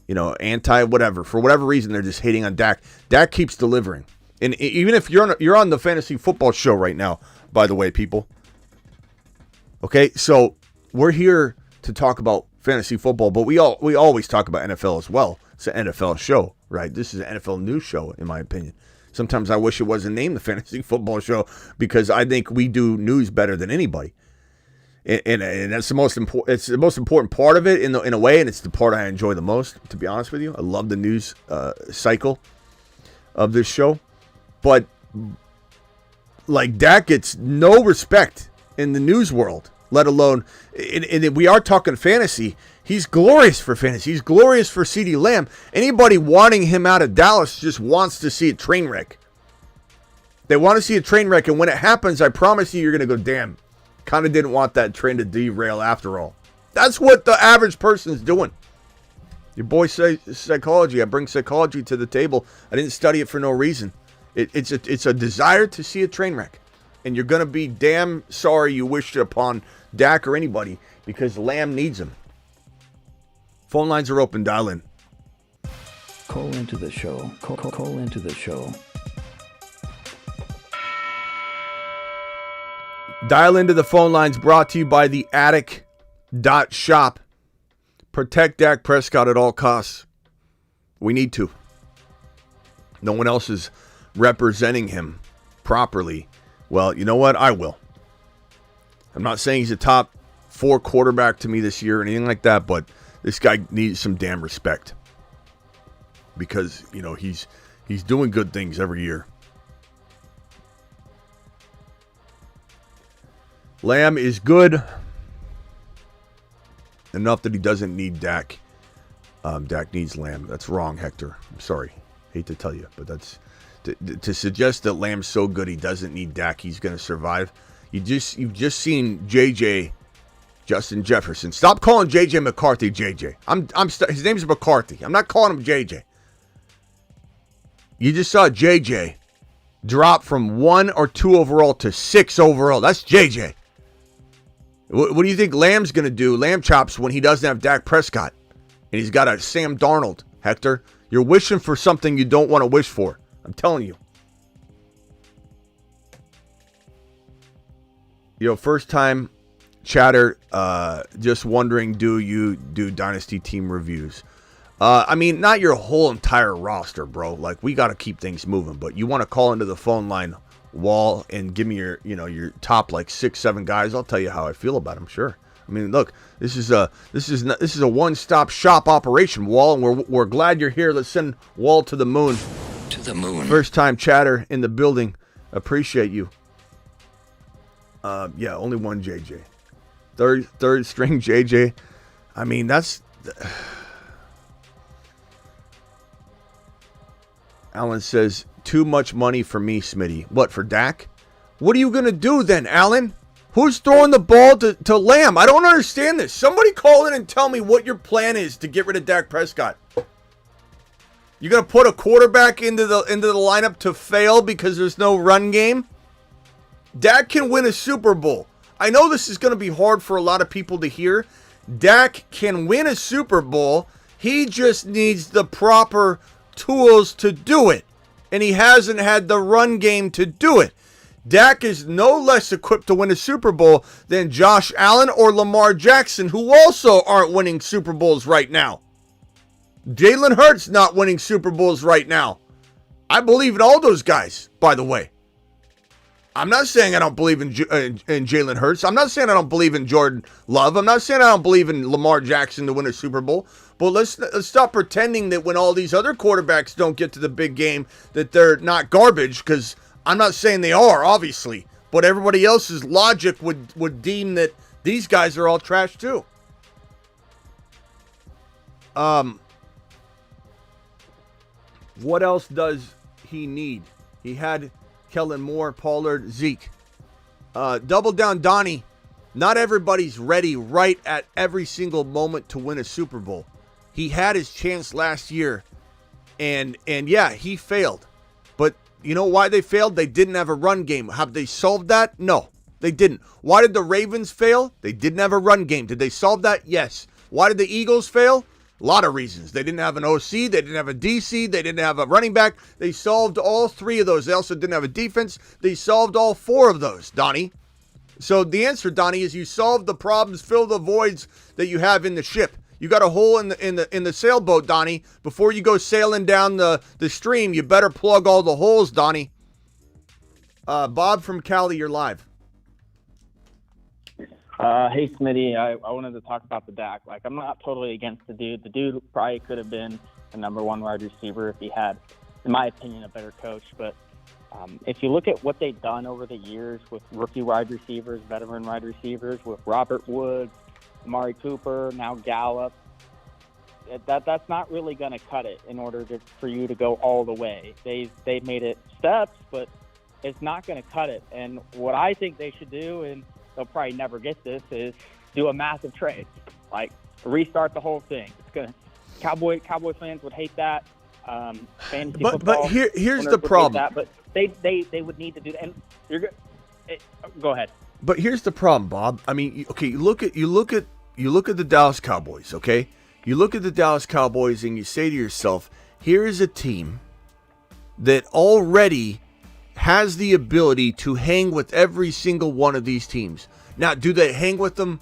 Anti-whatever. For whatever reason, they're just hating on Dak. Dak keeps delivering. And even if you're on the fantasy football show right now, by the way, people. Okay, so we're here to talk about fantasy football, but we always talk about NFL as well. It's an NFL show, right? This is an NFL news show, in my opinion. Sometimes I wish it wasn't named the fantasy football show because I think we do news better than anybody. And that's the most important. It's the most important part of it in a way, and it's the part I enjoy the most. To be honest with you, I love the news cycle of this show, but Dak gets no respect in the news world, let alone. And we are talking fantasy. He's glorious for fantasy. He's glorious for CeeDee Lamb. Anybody wanting him out of Dallas just wants to see a train wreck. They want to see a train wreck, and when it happens, I promise you're going to go, damn. Kind of didn't want that train to derail after all. That's what the average person's doing. Your boy says psychology. I bring psychology to the table. I didn't study it for no reason. It's a desire to see a train wreck. And you're going to be damn sorry you wished it upon Dak or anybody because Lamb needs him. Phone lines are open. Dial in. Call into the show. Call into the show. Dial into the phone lines brought to you by the Attic.shop. Protect Dak Prescott at all costs. We need to. No one else is representing him properly. Well, you know what? I will. I'm not saying he's a top 4 quarterback to me this year or anything like that, but this guy needs some damn respect. Because, he's doing good things every year. Lamb is good enough that he doesn't need Dak. Dak needs Lamb. That's wrong, Hector. I'm sorry. Hate to tell you, but that's to suggest that Lamb's so good he doesn't need Dak. He's going to survive. You've just seen JJ, Justin Jefferson. Stop calling JJ McCarthy JJ. His name's McCarthy. I'm not calling him JJ. You just saw JJ drop from 1 or 2 overall to 6 overall. That's JJ. What do you think Lamb's going to do, Lamb chops, when he doesn't have Dak Prescott? And he's got a Sam Darnold, Hector. You're wishing for something you don't want to wish for. I'm telling you. First time chatter, just wondering, do you do Dynasty team reviews? Not your whole entire roster, bro. We got to keep things moving. But you want to call into the phone line, Wall, and give me your top 6-7 guys. I'll tell you how I feel about them. Sure. Look, this is a one-stop shop operation, Wall, and we're glad you're here. Let's send Wall to the moon. To the moon. First time chatter in the building. Appreciate you. Only one JJ. Third string JJ. That's. Alan says, too much money for me, Smitty. What, for Dak? What are you going to do then, Alan? Who's throwing the ball to Lamb? I don't understand this. Somebody call in and tell me what your plan is to get rid of Dak Prescott. You going to put a quarterback into the lineup to fail because there's no run game? Dak can win a Super Bowl. I know this is going to be hard for a lot of people to hear. Dak can win a Super Bowl. He just needs the proper tools to do it. And he hasn't had the run game to do it. Dak is no less equipped to win a Super Bowl than Josh Allen or Lamar Jackson, who also aren't winning Super Bowls right now. Jalen Hurts not winning Super Bowls right now. I believe in all those guys, by the way. I'm not saying I don't believe in Jalen Hurts. I'm not saying I don't believe in Jordan Love. I'm not saying I don't believe in Lamar Jackson to win a Super Bowl. But let's stop pretending that when all these other quarterbacks don't get to the big game that they're not garbage, because I'm not saying they are, obviously. But everybody else's logic would deem that these guys are all trash too. What else does he need? He had Kellen Moore, Pollard, Zeke. Double down, Donnie. Not everybody's ready right at every single moment to win a Super Bowl. He had his chance last year, and yeah, he failed. But you know why they failed? They didn't have a run game. Have they solved that? No, they didn't. Why did the Ravens fail? They didn't have a run game. Did they solve that? Yes. Why did the Eagles fail? A lot of reasons. They didn't have an OC. They didn't have a DC. They didn't have a running back. They solved all three of those. They also didn't have a defense. They solved all four of those, Donnie. So the answer, Donnie, is you solve the problems, fill the voids that you have in the ship. You got a hole in the sailboat, Donnie. Before you go sailing down the stream, you better plug all the holes, Donnie. Bob from Cali, you're live. Hey, Smitty, I wanted to talk about the Dak. Like, I'm not totally against the dude. The dude probably could have been the number one wide receiver if he had, in my opinion, a better coach. But if you look at what they've done over the years with rookie wide receivers, veteran wide receivers, with Robert Woods, Amari Cooper, now Gallup, that's not really going to cut it in order for you to go all the way. They've made it steps, but it's not going to cut it. And what I think they should do, and they'll probably never get this, is do a massive trade, like restart the whole thing. It's gonna Cowboy fans would hate that. Fantasy football, but here's the problem. That, but they would need to do that. And you're good. Go ahead. But here's the problem, Bob. I mean, okay, you look at the Dallas Cowboys. Okay, you look at the Dallas Cowboys and you say to yourself, here is a team that already has the ability to hang with every single one of these teams. Now, do they hang with them,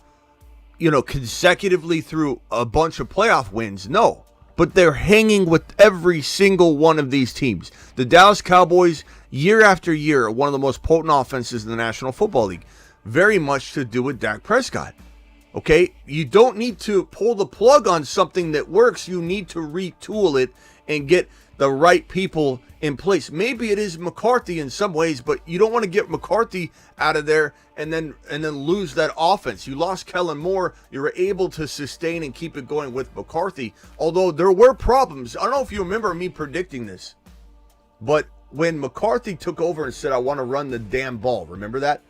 consecutively through a bunch of playoff wins? No. But they're hanging with every single one of these teams. The Dallas Cowboys, year after year, are one of the most potent offenses in the National Football League. Very much to do with Dak Prescott. Okay? You don't need to pull the plug on something that works. You need to retool it and get the right people in place. Maybe it is McCarthy in some ways, but you don't want to get McCarthy out of there and then lose that offense. You lost Kellen Moore. You were able to sustain and keep it going with McCarthy, although there were problems. I don't know if you remember me predicting this, but when McCarthy took over and said, I want to run the damn ball, remember that?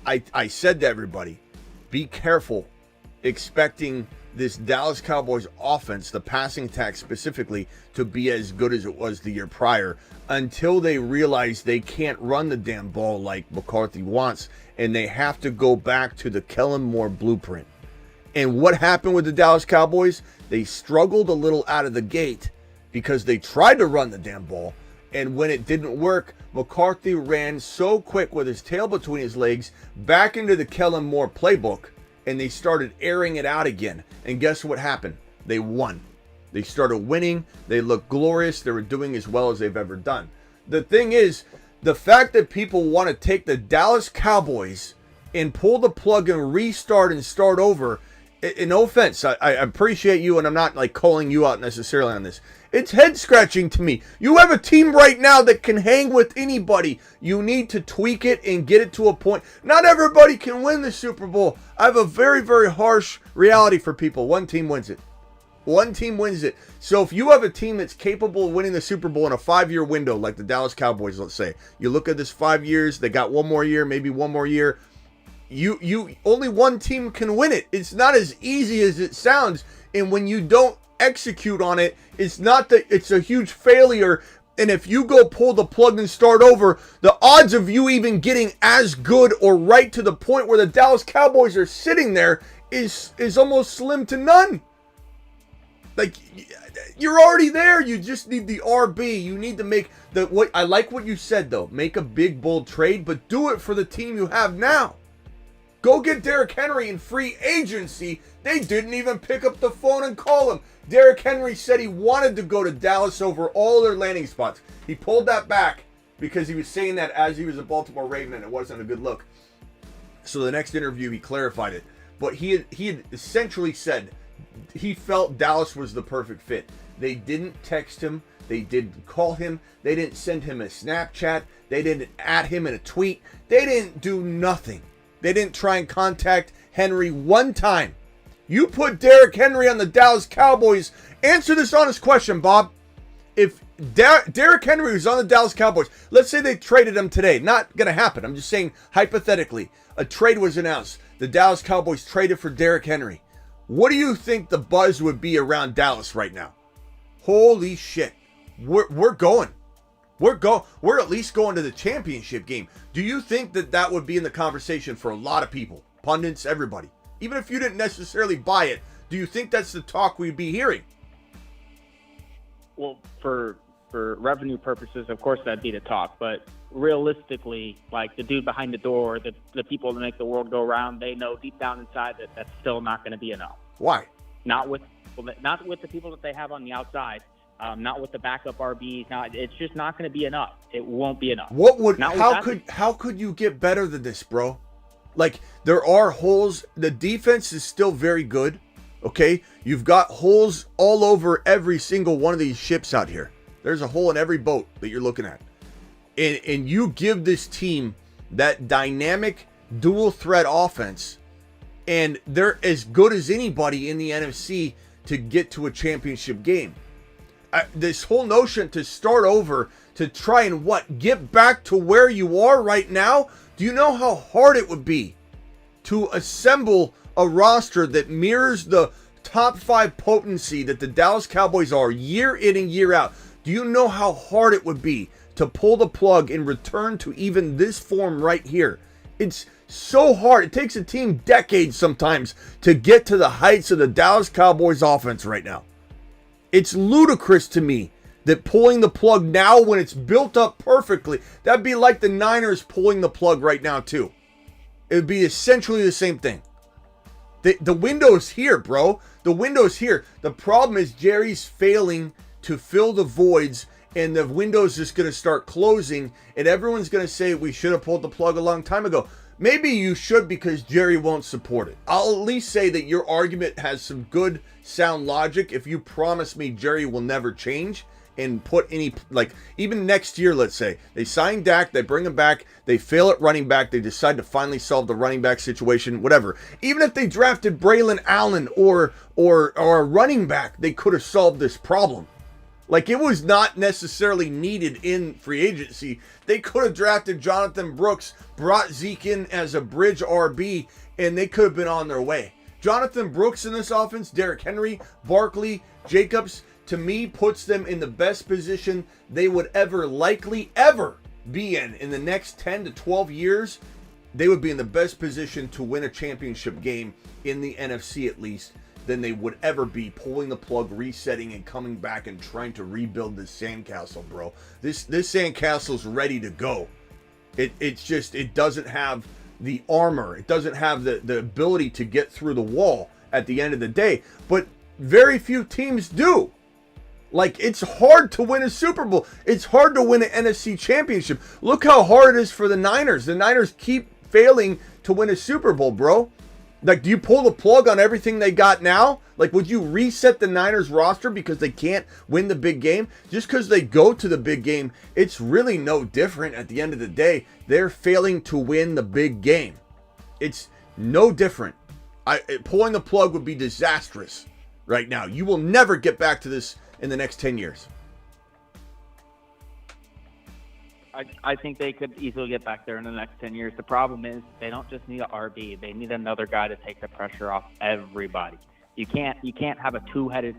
I said to everybody, be careful expecting this Dallas Cowboys offense, the passing attack specifically, to be as good as it was the year prior until they realize they can't run the damn ball like McCarthy wants, and they have to go back to the Kellen Moore blueprint. And what happened with the Dallas Cowboys? They struggled a little out of the gate because they tried to run the damn ball, and when it didn't work, McCarthy ran so quick with his tail between his legs back into the Kellen Moore playbook, and they started airing it out again. And guess what happened? They won. They started winning. They looked glorious. They were doing as well as they've ever done. The thing is, the fact that people want to take the Dallas Cowboys and pull the plug and restart and start over, no offense, I appreciate you, and I'm not like calling you out necessarily on this. It's head scratching to me. You have a team right now that can hang with anybody. You need to tweak it and get it to a point. Not everybody can win the Super Bowl. I have a very, very harsh reality for people. One team wins it. One team wins it. So if you have a team that's capable of winning the Super Bowl in a 5-year window, like the Dallas Cowboys, let's say, you look at this 5 years, they got one more year, maybe one more year. You only one team can win it. It's not as easy as it sounds. And when you don't execute on it, it's not that it's a huge failure. And if you go pull the plug and start over, the odds of you even getting as good or right to the point where the Dallas Cowboys are sitting there is almost slim to none. Like, you're already there. You just need the RB. You need to make what I like what you said though. Make a big bold trade, but do it for the team you have now. Go get Derrick Henry in free agency. They didn't even pick up the phone and call him. Derrick Henry said he wanted to go to Dallas over all their landing spots. He pulled that back because he was saying that as he was a Baltimore Raven, and it wasn't a good look. So the next interview, he clarified it. But he had essentially said he felt Dallas was the perfect fit. They didn't text him. They didn't call him. They didn't send him a Snapchat. They didn't add him in a tweet. They didn't do nothing. They didn't try and contact Henry one time. You put Derrick Henry on the Dallas Cowboys. Answer this honest question, Bob. If Derrick Henry was on the Dallas Cowboys, let's say they traded him today. Not going to happen. I'm just saying hypothetically. A trade was announced. The Dallas Cowboys traded for Derrick Henry. What do you think the buzz would be around Dallas right now? Holy shit. We're going. We're at least going to the championship game. Do you think that would be in the conversation for a lot of people? Pundits, everybody. Even if you didn't necessarily buy it, do you think that's the talk we'd be hearing? Well, for revenue purposes, of course that'd be the talk. But realistically, like the dude behind the door, the people that make the world go round, they know deep down inside that that's still not going to be enough. Why? Not with the people that they have on the outside. Not with the backup RBs. It's just not going to be enough. It won't be enough. How could you get better than this, bro? Like, there are holes. The defense is still very good. Okay, you've got holes all over every single one of these ships out here. There's a hole in every boat that you're looking at, and you give this team that dynamic dual threat offense, and they're as good as anybody in the NFC to get to a championship game. This whole notion to start over, to try and get back to where you are right now. Do you know how hard it would be to assemble a roster that mirrors the top 5 potency that the Dallas Cowboys are year in and year out? Do you know how hard it would be to pull the plug and return to even this form right here? It's so hard. It takes a team decades sometimes to get to the heights of the Dallas Cowboys offense right now. It's ludicrous to me that pulling the plug now when it's built up perfectly, that'd be like the Niners pulling the plug right now too. It would be essentially the same thing. The window's here, bro. The window's here. The problem is Jerry's failing to fill the voids, and the window's just going to start closing, and everyone's going to say we should have pulled the plug a long time ago. Maybe you should because Jerry won't support it. I'll at least say that your argument has some good sound logic if you promise me Jerry will never change and put any, like, even next year, let's say, they sign Dak, they bring him back, they fail at running back, they decide to finally solve the running back situation, whatever. Even if they drafted Braylon Allen or a running back, they could have solved this problem. Like, it was not necessarily needed in free agency. They could have drafted Jonathan Brooks, brought Zeke in as a bridge RB, and they could have been on their way. Jonathan Brooks in this offense, Derrick Henry, Barkley, Jacobs, to me, puts them in the best position they would likely ever be in the next 10 to 12 years. They would be in the best position to win a championship game in the NFC at least than they would ever be pulling the plug, resetting, and coming back and trying to rebuild this sandcastle, bro. This sandcastle's ready to go. It's just, it doesn't have the armor. It doesn't have the ability to get through the wall at the end of the day. But very few teams do. Like, it's hard to win a Super Bowl. It's hard to win an NFC championship. Look how hard it is for the Niners. The Niners keep failing to win a Super Bowl, bro. Like, do you pull the plug on everything they got now? Like, would you reset the Niners roster because they can't win the big game? Just because they go to the big game, it's really no different at the end of the day. They're failing to win the big game. It's no different. Pulling the plug would be disastrous right now. You will never get back to this in the next 10 years. I think they could easily get back there in the next 10 years. The problem is they don't just need an RB. They need another guy to take the pressure off everybody. You can't have a two-headed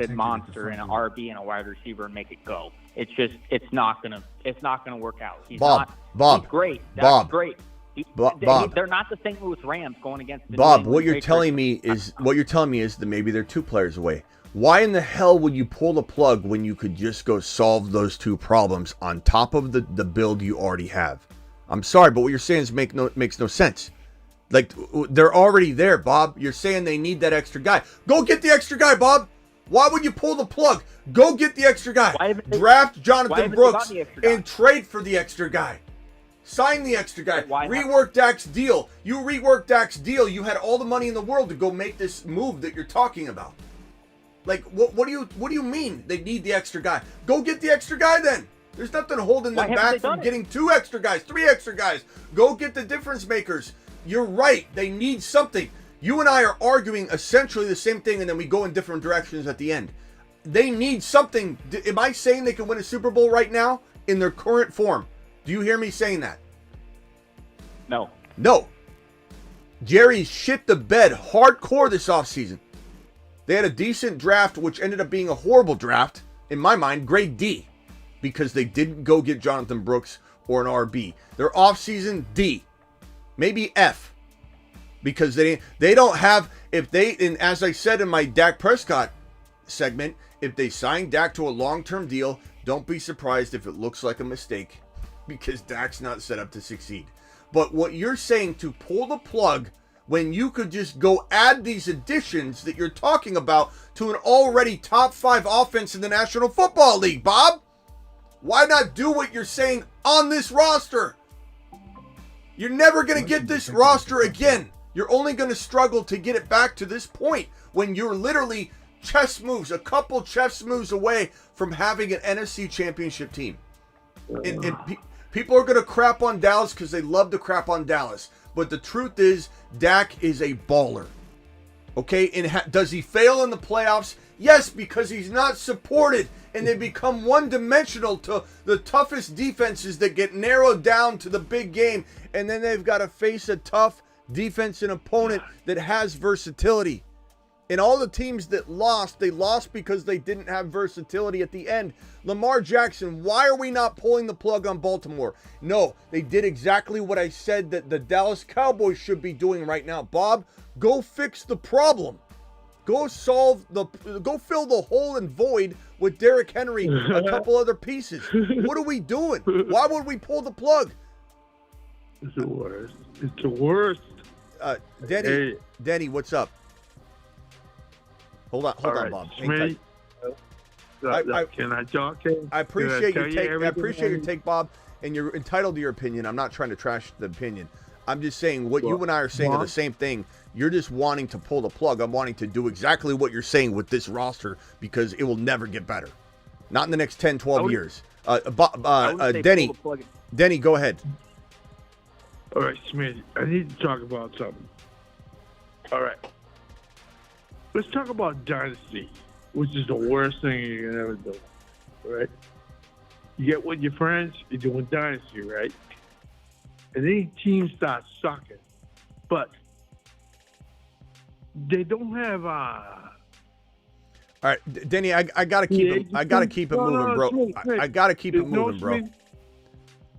monster in an RB and a wide receiver and make it go. It's not gonna work out. He's great. That's great. They're not the St. Louis Rams going against the Bob. What you're telling me is that maybe they're 2 players away. Why in the hell would you pull the plug when you could just go solve those 2 problems on top of the build you already have? I'm sorry, but what you're saying makes no sense. Like, they're already there, Bob. You're saying they need that extra guy. Go get the extra guy, Bob. Why would you pull the plug? Go get the extra guy. Draft Jonathan Brooks and trade for the extra guy. Sign the extra guy. Rework Dak's deal. You rework Dak's deal. You had all the money in the world to go make this move that you're talking about. Like, what do you mean they need the extra guy? Go get the extra guy then. There's nothing holding them back from getting 2 extra guys, 3 extra guys. Go get the difference makers. You're right. They need something. You and I are arguing essentially the same thing, and then we go in different directions at the end. They need something. Am I saying they can win a Super Bowl right now in their current form? Do you hear me saying that? No. No. Jerry shit the bed hardcore this offseason. They had a decent draft, which ended up being a horrible draft, in my mind, grade D, because they didn't go get Jonathan Brooks or an RB. Their offseason, D. Maybe F. Because they don't have, and as I said in my Dak Prescott segment, if they sign Dak to a long-term deal, don't be surprised if it looks like a mistake, because Dak's not set up to succeed. But what you're saying, to pull the plug when you could just go add these additions that you're talking about to an already top 5 offense in the National Football League, Bob? Why not do what you're saying on this roster? You're never going to get this roster again. You're only going to struggle to get it back to this point when you're literally chess moves, a couple chess moves away from having an NFC championship team. And people are going to crap on Dallas because they love to crap on Dallas. But the truth is, Dak is a baller. Okay? And does he fail in the playoffs? Yes, because he's not supported. And they become one-dimensional to the toughest defenses that get narrowed down to the big game. And then they've got to face a tough defense and opponent that has versatility. And all the teams that lost, they lost because they didn't have versatility at the end. Lamar Jackson, why are we not pulling the plug on Baltimore? No, they did exactly what I said that the Dallas Cowboys should be doing right now. Bob, go fix the problem. Go fill the hole and void with Derrick Henry, a couple other pieces. What are we doing? Why would we pull the plug? It's the worst. It's the worst. Denny, what's up? Hold on, Bob. Smitty, can I talk? I appreciate your take. I appreciate your take, Bob, and you're entitled to your opinion. I'm not trying to trash the opinion. I'm just saying what you and I are saying are the same thing. You're just wanting to pull the plug. I'm wanting to do exactly what you're saying with this roster because it will never get better. Not in the next 10, 12 years. Denny, go ahead. All right, Smitty, I need to talk about something. All right. Let's talk about Dynasty, which is the worst thing you can ever do, right? You get with your friends, you're doing Dynasty, right? And then teams start sucking. But they don't have All right, Denny, I gotta keep it. I gotta keep it moving, bro. I gotta keep it moving, bro.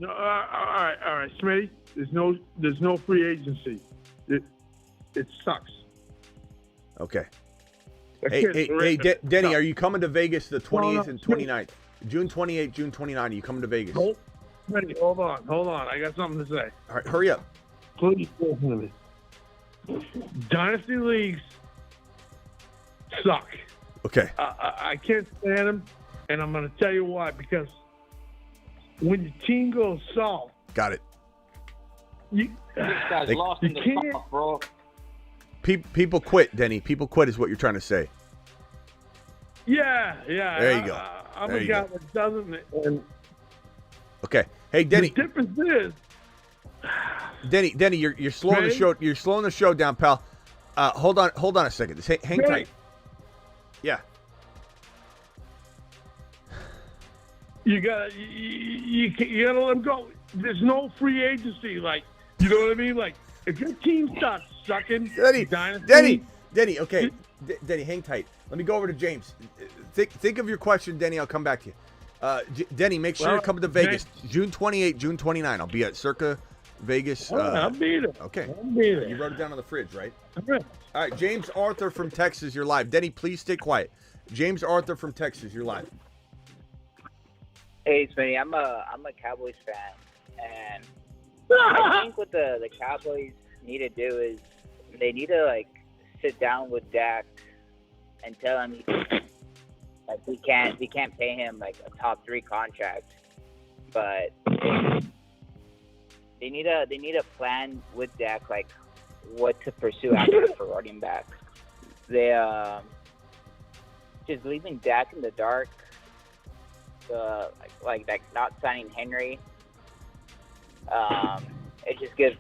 No, all right, Smitty. There's no free agency. It sucks. Okay. Hey, Denny, are you coming to Vegas the 28th and 29th? June 28th, June 29th. Are you coming to Vegas? Smitty, hold on. I got something to say. All right, hurry up. Please listen to me. Dynasty leagues suck. Okay. I can't stand them, and I'm going to tell you why. Because when your team goes soft, got it. These guys lost in the top, bro. People quit, Denny. People quit is what you're trying to say. Yeah. There you go. I'm a guy that doesn't. And okay. Hey, Denny. The difference is, Denny, you're slowing the show. You're slowing the show down, pal. Hold on a second. Just hang tight. Yeah. You gotta let them go. There's no free agency. Like, you know what I mean? Like, if your team starts sucking, Denny, okay. Denny, hang tight. Let me go over to James. Think of your question, Denny. I'll come back to you. Denny, make sure you're coming to Vegas. June 28, June 29. I'll be at Circa Vegas. I'll be there. Okay. I'll be there. You wrote it down on the fridge, right? Okay. All right, James Arthur from Texas, you're live. Denny, please stay quiet. James Arthur from Texas, you're live. Hey, Smitty, I'm a Cowboys fan, and I think with the Cowboys need to do is they need to like sit down with Dak and tell him like we can't pay him like a top 3 contract, but they need a plan with Dak, like what to pursue after for running back. They just leaving Dak in the dark, like not signing Henry. It just gives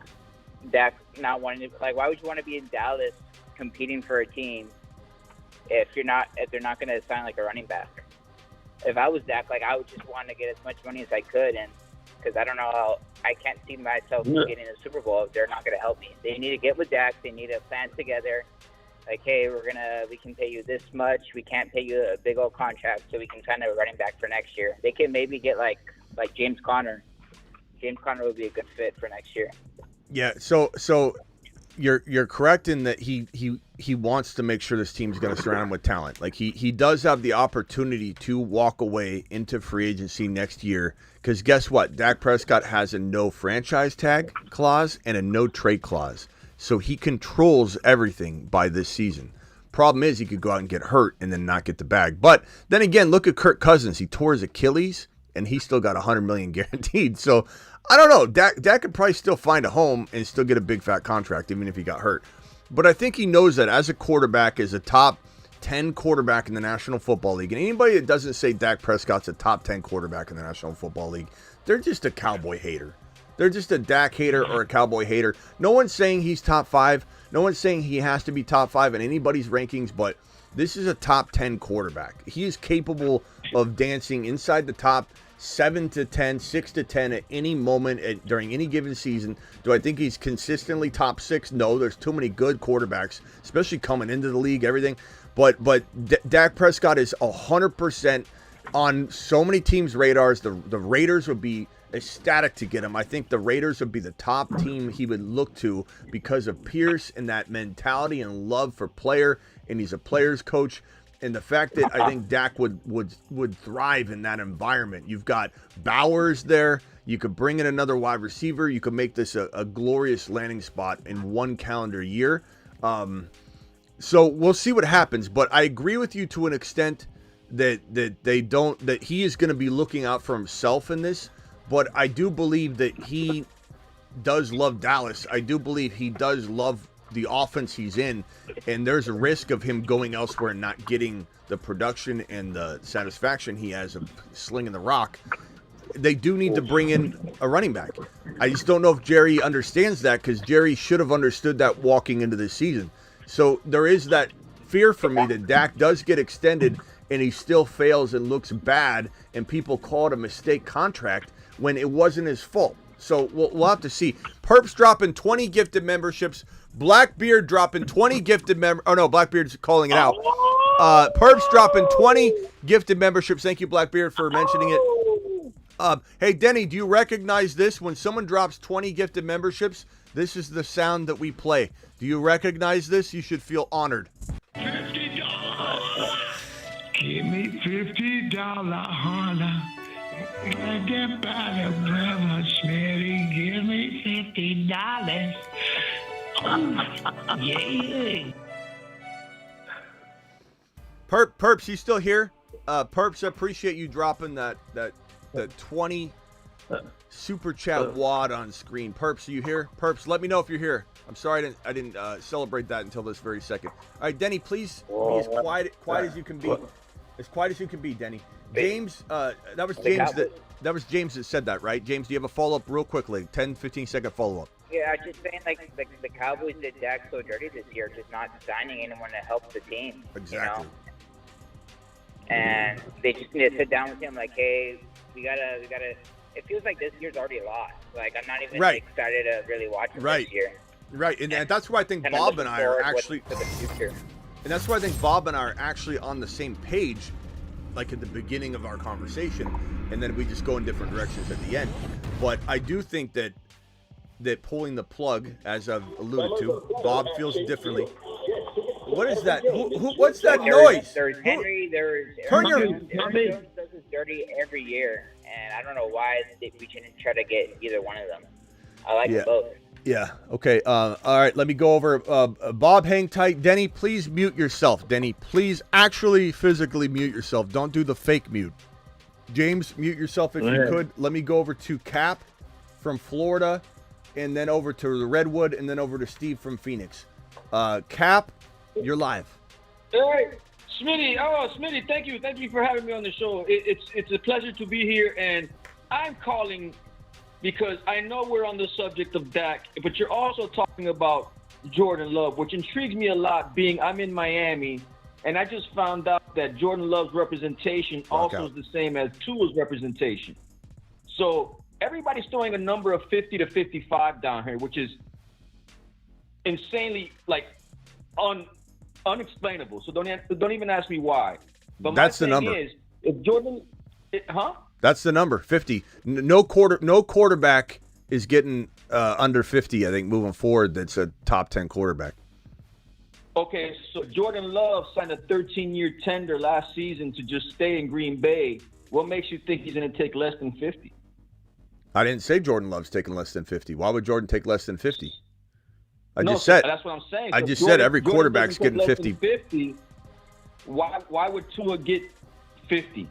Dak not wanting to, like, why would you want to be in Dallas competing for a team if they're not going to sign like a running back? If I was Dak, like, I would just want to get as much money as I could, and because I can't see myself getting the Super Bowl if they're not going to help me. They need to get with Dak. They need to plan together. Like, hey, we can pay you this much. We can't pay you a big old contract, so we can sign a running back for next year. They can maybe get like James Conner. James Conner would be a good fit for next year. Yeah. So you're correct in that he wants to make sure this team's going to surround him with talent. Like he does have the opportunity to walk away into free agency next year, because guess what? Dak Prescott has a no franchise tag clause and a no trade clause. So he controls everything by this season. Problem is he could go out and get hurt and then not get the bag. But then again, look at Kirk Cousins. He tore his Achilles and he still got $100 million guaranteed. So I don't know. Dak could probably still find a home and still get a big fat contract even if he got hurt. But I think he knows that as a quarterback, as a top 10 quarterback in the National Football League, and anybody that doesn't say Dak Prescott's a top 10 quarterback in the National Football League, they're just a Cowboy hater. They're just a Dak hater or a Cowboy hater. No one's saying he's top 5. No one's saying he has to be top 5 in anybody's rankings, but this is a top 10 quarterback. He is capable of dancing inside the top 7 to 10, 6 to 10 at any moment during any given season. Do I think he's consistently top 6? No, there's too many good quarterbacks, especially coming into the league, everything. But Dak Prescott is 100% on so many teams' radars. The Raiders would be ecstatic to get him. I think the Raiders would be the top team he would look to because of Pierce and that mentality and love for player, and he's a player's coach. And the fact that I think Dak would thrive in that environment. You've got Bowers there. You could bring in another wide receiver. You could make this a glorious landing spot in one calendar year. So we'll see what happens. But I agree with you to an extent that he is going to be looking out for himself in this. But I do believe that he does love Dallas. I do believe he does love the offense he's in, and there's a risk of him going elsewhere and not getting the production and the satisfaction he has of slinging the rock. They do need to bring in a running back. I just don't know if Jerry understands that, because Jerry should have understood that walking into this season. So there is that fear for me that Dak does get extended and he still fails and looks bad, and people call it a mistake contract when it wasn't his fault. So we'll have to see. Perps dropping 20 gifted memberships. Blackbeard dropping 20 gifted Blackbeard's calling it out. Perps dropping 20 gifted memberships. Thank you, Blackbeard, for mentioning it. Hey, Denny, do you recognize this? When someone drops 20 gifted memberships, this is the sound that we play. Do you recognize this? You should feel honored. $50. Give me $50, honey. Get by the brother, Smitty. Give me $50. Yeah. Perps, you still here? Perps, I appreciate you dropping that 20 super chat wad on screen. Perps, are you here? Perps, let me know if you're here. I'm sorry I didn't celebrate that until this very second. All right, Denny, please be as quiet as you can be. As quiet as you can be, Denny. James, that was James that said that, right? James, do you have a follow-up real quickly? 10, 15-second follow-up. Yeah, I was just saying, like, the Cowboys did Dak so dirty this year, just not signing anyone to help the team. Exactly. You know? And they just need to sit down with him, like, hey, we gotta. It feels like this year's already lost. Like, I'm not even excited to really watch it this year. Right, and that's why I think Bob and I are actually. And that's why I think Bob and I are actually on the same page, like at the beginning of our conversation, and then we just go in different directions at the end. But I do think that pulling the plug, as I've alluded to, Bob feels differently. What is that? What's that noise? There's Henry. Turn your. Aaron Jones does this dirty every year, and I don't know why we shouldn't try to get either one of them. I like them both. Yeah. Okay. All right. Let me go over. Bob, hang tight. Denny, please mute yourself. Denny, please actually physically mute yourself. Don't do the fake mute. James, mute yourself if you could. Let me go over to Cap from Florida, and then over to the Redwood, and then over to Steve from Phoenix. Cap, you're live. Hey, Smitty, thank you for having me on the show. It's a pleasure to be here, and I'm calling because I know we're on the subject of Dak, but you're also talking about Jordan Love, which intrigues me a lot, being I'm in Miami, and I just found out that Jordan Love's representation also is the same as Tua's representation. So everybody's throwing a number of 50 to 55 down here, which is insanely, unexplainable. So don't even ask me why. But that's the number. Is, if Jordan, That's the number, 50. No quarterback is getting under 50, I think, moving forward. That's a top 10 quarterback. Okay, so Jordan Love signed a 13-year tender last season to just stay in Green Bay. What makes you think he's going to take less than 50? I didn't say Jordan Love's taking less than 50. Why would Jordan take less than 50? That's what I'm saying. I just said every quarterback's getting 50. 50. Why would Tua get 50?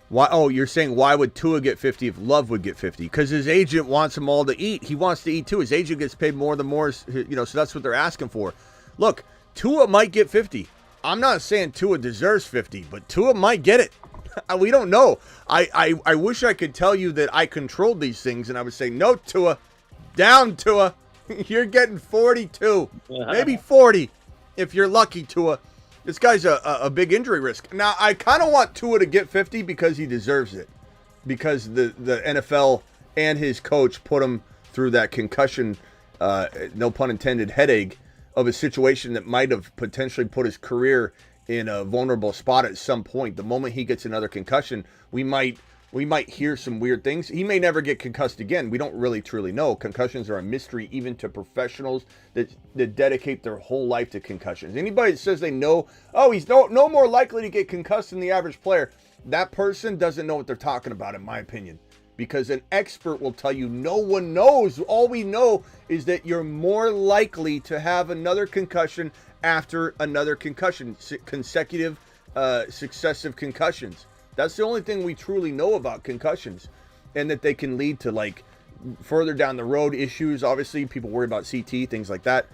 Why? Oh, you're saying why would Tua get 50 if Love would get 50? Because his agent wants them all to eat. He wants to eat too. His agent gets paid more than Morris, so that's what they're asking for. Look, Tua might get 50. I'm not saying Tua deserves 50, but Tua might get it. We don't know. I wish I could tell you that I controlled these things and I would say, no, Tua, down, Tua. You're getting 42, maybe 40 if you're lucky, Tua. This guy's a big injury risk. Now, I kind of want Tua to get 50 because he deserves it. Because the NFL and his coach put him through that concussion, no pun intended, headache of a situation that might have potentially put his career in a vulnerable spot at some point. The moment he gets another concussion, we might hear some weird things. He may never get concussed again. We don't really truly know. Concussions are a mystery even to professionals that dedicate their whole life to concussions. Anybody that says they know, he's no more likely to get concussed than the average player, that person doesn't know what they're talking about, in my opinion. Because an expert will tell you no one knows. All we know is that you're more likely to have another concussion after another concussion, consecutive, successive concussions. That's the only thing we truly know about concussions, and that they can lead to further down the road issues. Obviously, people worry about CT, things like that.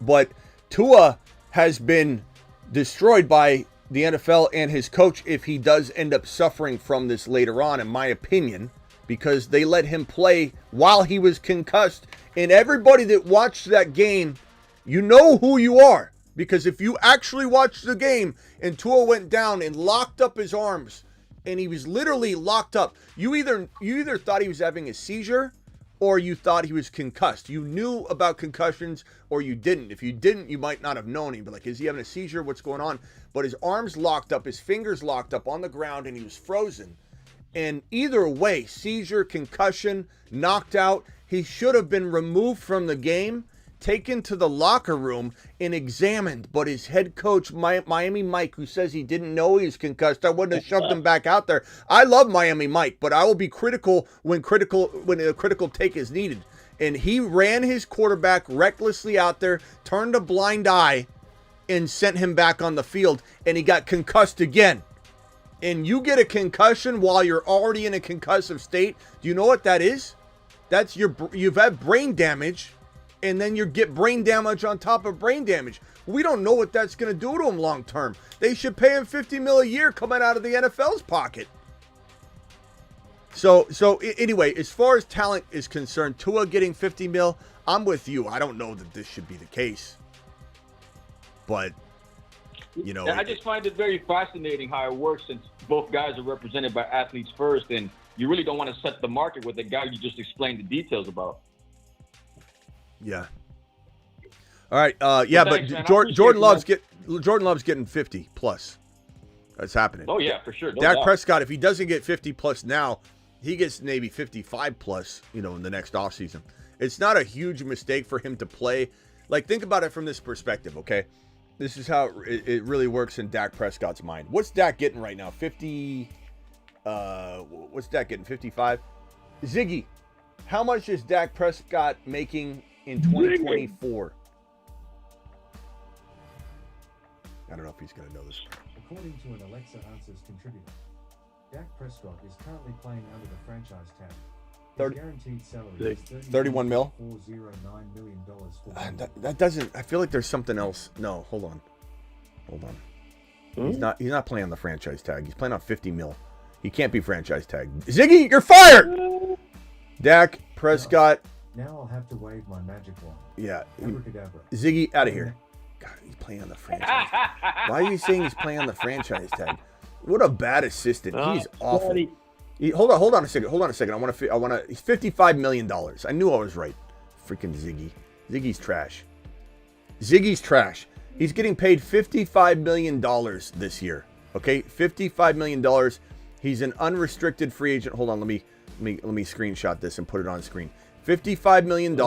But Tua has been destroyed by the NFL and his coach if he does end up suffering from this later on, in my opinion, because they let him play while he was concussed. And everybody that watched that game, you know who you are. Because if you actually watched the game and Tua went down and locked up his arms and he was literally locked up, you either thought he was having a seizure or you thought he was concussed. You knew about concussions or you didn't. If you didn't, you might not have known. You'd be like, is he having a seizure? What's going on? But his arms locked up, his fingers locked up on the ground, and he was frozen. And either way, seizure, concussion, knocked out, he should have been removed from the game, taken to the locker room and examined. But his head coach, Miami Mike, who says he didn't know he was concussed, I wouldn't have shoved him back out there. I love Miami Mike, but I will be critical when a critical take is needed. And he ran his quarterback recklessly out there, turned a blind eye, and sent him back on the field, and he got concussed again. And you get a concussion while you're already in a concussive state. Do you know what that is? That's you've had brain damage, and then you get brain damage on top of brain damage. We don't know what that's going to do to him long term. They should pay him $50 million a year coming out of the NFL's pocket. So anyway, as far as talent is concerned, Tua getting $50 million, I'm with you. I don't know that this should be the case. But, I just find it very fascinating how it works, since both guys are represented by athletes first, and you really don't want to set the market with the guy you just explained the details about. Yeah. All right. Thanks, but Jordan Love's getting 50 plus. That's happening. Oh yeah, for sure. Dak Prescott, if he doesn't get 50 plus now, he gets maybe 55 plus, in the next offseason. It's not a huge mistake for him to play. Think about it from this perspective, okay? This is how it really works in Dak Prescott's mind. What's Dak getting right now? 50. What's Dak getting? 55. Ziggy. How much is Dak Prescott making in 2024? I don't know if he's going to know this. According to an Alexa Answers contributor, Dak Prescott is currently playing under the franchise tag. His guaranteed salary is 31 mil. $409 million. That doesn't. I feel like there's something else. No, hold on. He's not playing on the franchise tag. He's playing on 50 mil. He can't be franchise tagged. Ziggy, you're fired. Dak Prescott. Now I'll have to wave my magic wand. Yeah. Abracadabra. Ziggy, out of here. God, he's playing on the franchise. Why are you saying he's playing on the franchise tag? What a bad assistant. He's awful. Hold on a second. I want to. He's $55 million. I knew I was right. Freaking Ziggy. Ziggy's trash. He's getting paid $55 million this year. Okay, $55 million. He's an unrestricted free agent. Hold on, let me screenshot this and put it on screen. $55 million.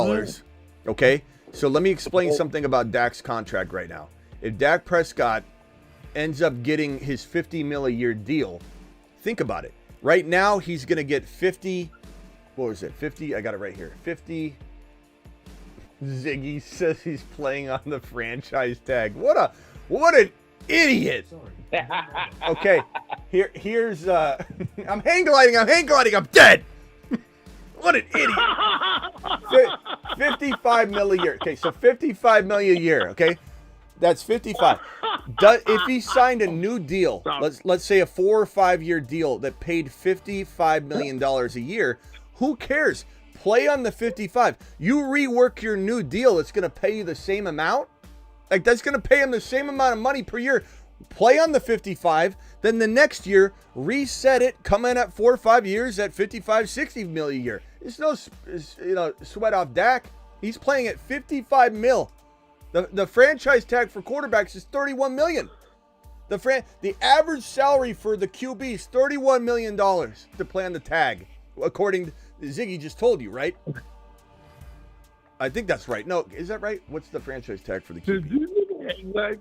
Okay, so let me explain something about Dak's contract right now. If Dak Prescott ends up getting his $50 million a year deal, think about it. Right now, he's going to get 50. What was it? 50? I got it right here. 50. Ziggy says he's playing on the franchise tag. What an idiot. Okay, here's I'm hang gliding. I'm dead. What an idiot. 55 million a year. Okay, so 55 million a year. Okay, that's 55. If he signed a new deal, let's say a 4 or 5 year deal that paid $55 million a year, who cares? Play on the 55. You rework your new deal, it's going to pay you the same amount. Like, that's going to pay him the same amount of money per year. Play on the 55. Then the next year, reset it. Come in at 4 or 5 years at 55, 60 mil a year. It's no, sweat off Dak. He's playing at 55 mil. The franchise tag for quarterbacks is 31 million. The average salary for the QB is $31 million to play on the tag, according to Ziggy just told you, right? I think that's right. No, is that right? What's the franchise tag for the QB?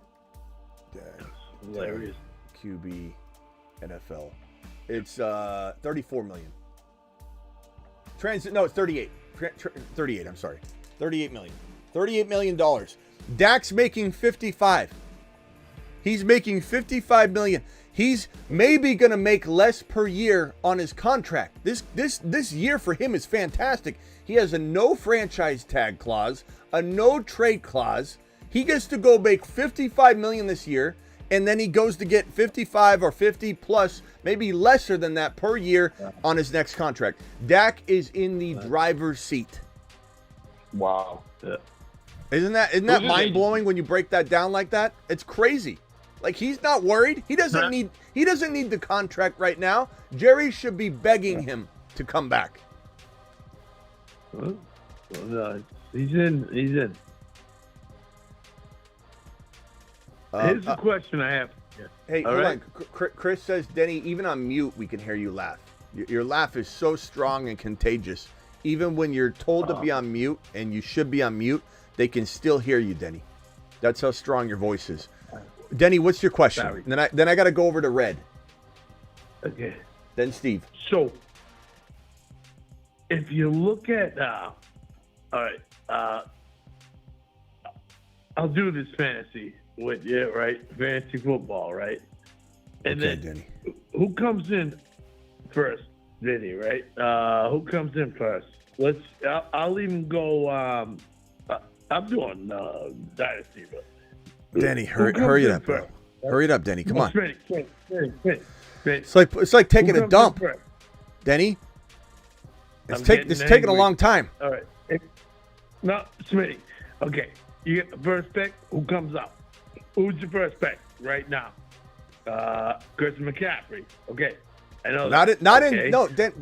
Hilarious. QB NFL. It's 34 million. No, it's 38. 38, I'm sorry. 38 million. $38 million. Dak's making 55. He's making 55 million. He's maybe going to make less per year on his contract. This year for him is fantastic. He has a no franchise tag clause, a no trade clause. He gets to go make 55 million this year, and then he goes to get 55 or 50 plus, maybe lesser than that per year on his next contract. Dak is in the driver's seat. Wow. Yeah. Isn't that mind blowing when you break that down like that? It's crazy. Like, he's not worried. He doesn't need the contract right now. Jerry should be begging him to come back. Well, no, he's in. Here's the question I have. Hey, hold on. Chris says, Denny, even on mute, we can hear you laugh. Your laugh is so strong and contagious. Even when you're told to be on mute, and you should be on mute, they can still hear you, Denny. That's how strong your voice is. Denny, what's your question? Sorry. Then I got to go over to Red. Okay. Then Steve. So, if you look at, all right, I'll do this fantasy with you, right? Fantasy football, right? And okay, then Denny. Who comes in first? Denny, right? Who comes in first? I'll even go. I'm doing Dynasty, but. Denny, hurry it up, bro. Hurry it up, Denny. Come on. Smitty. It's like taking a dump, Denny. It's taking a long time. All right. No, Smitty. Okay, you get the first pick. Who comes up? Who's your first pick right now? Chris McCaffrey. Okay, I know.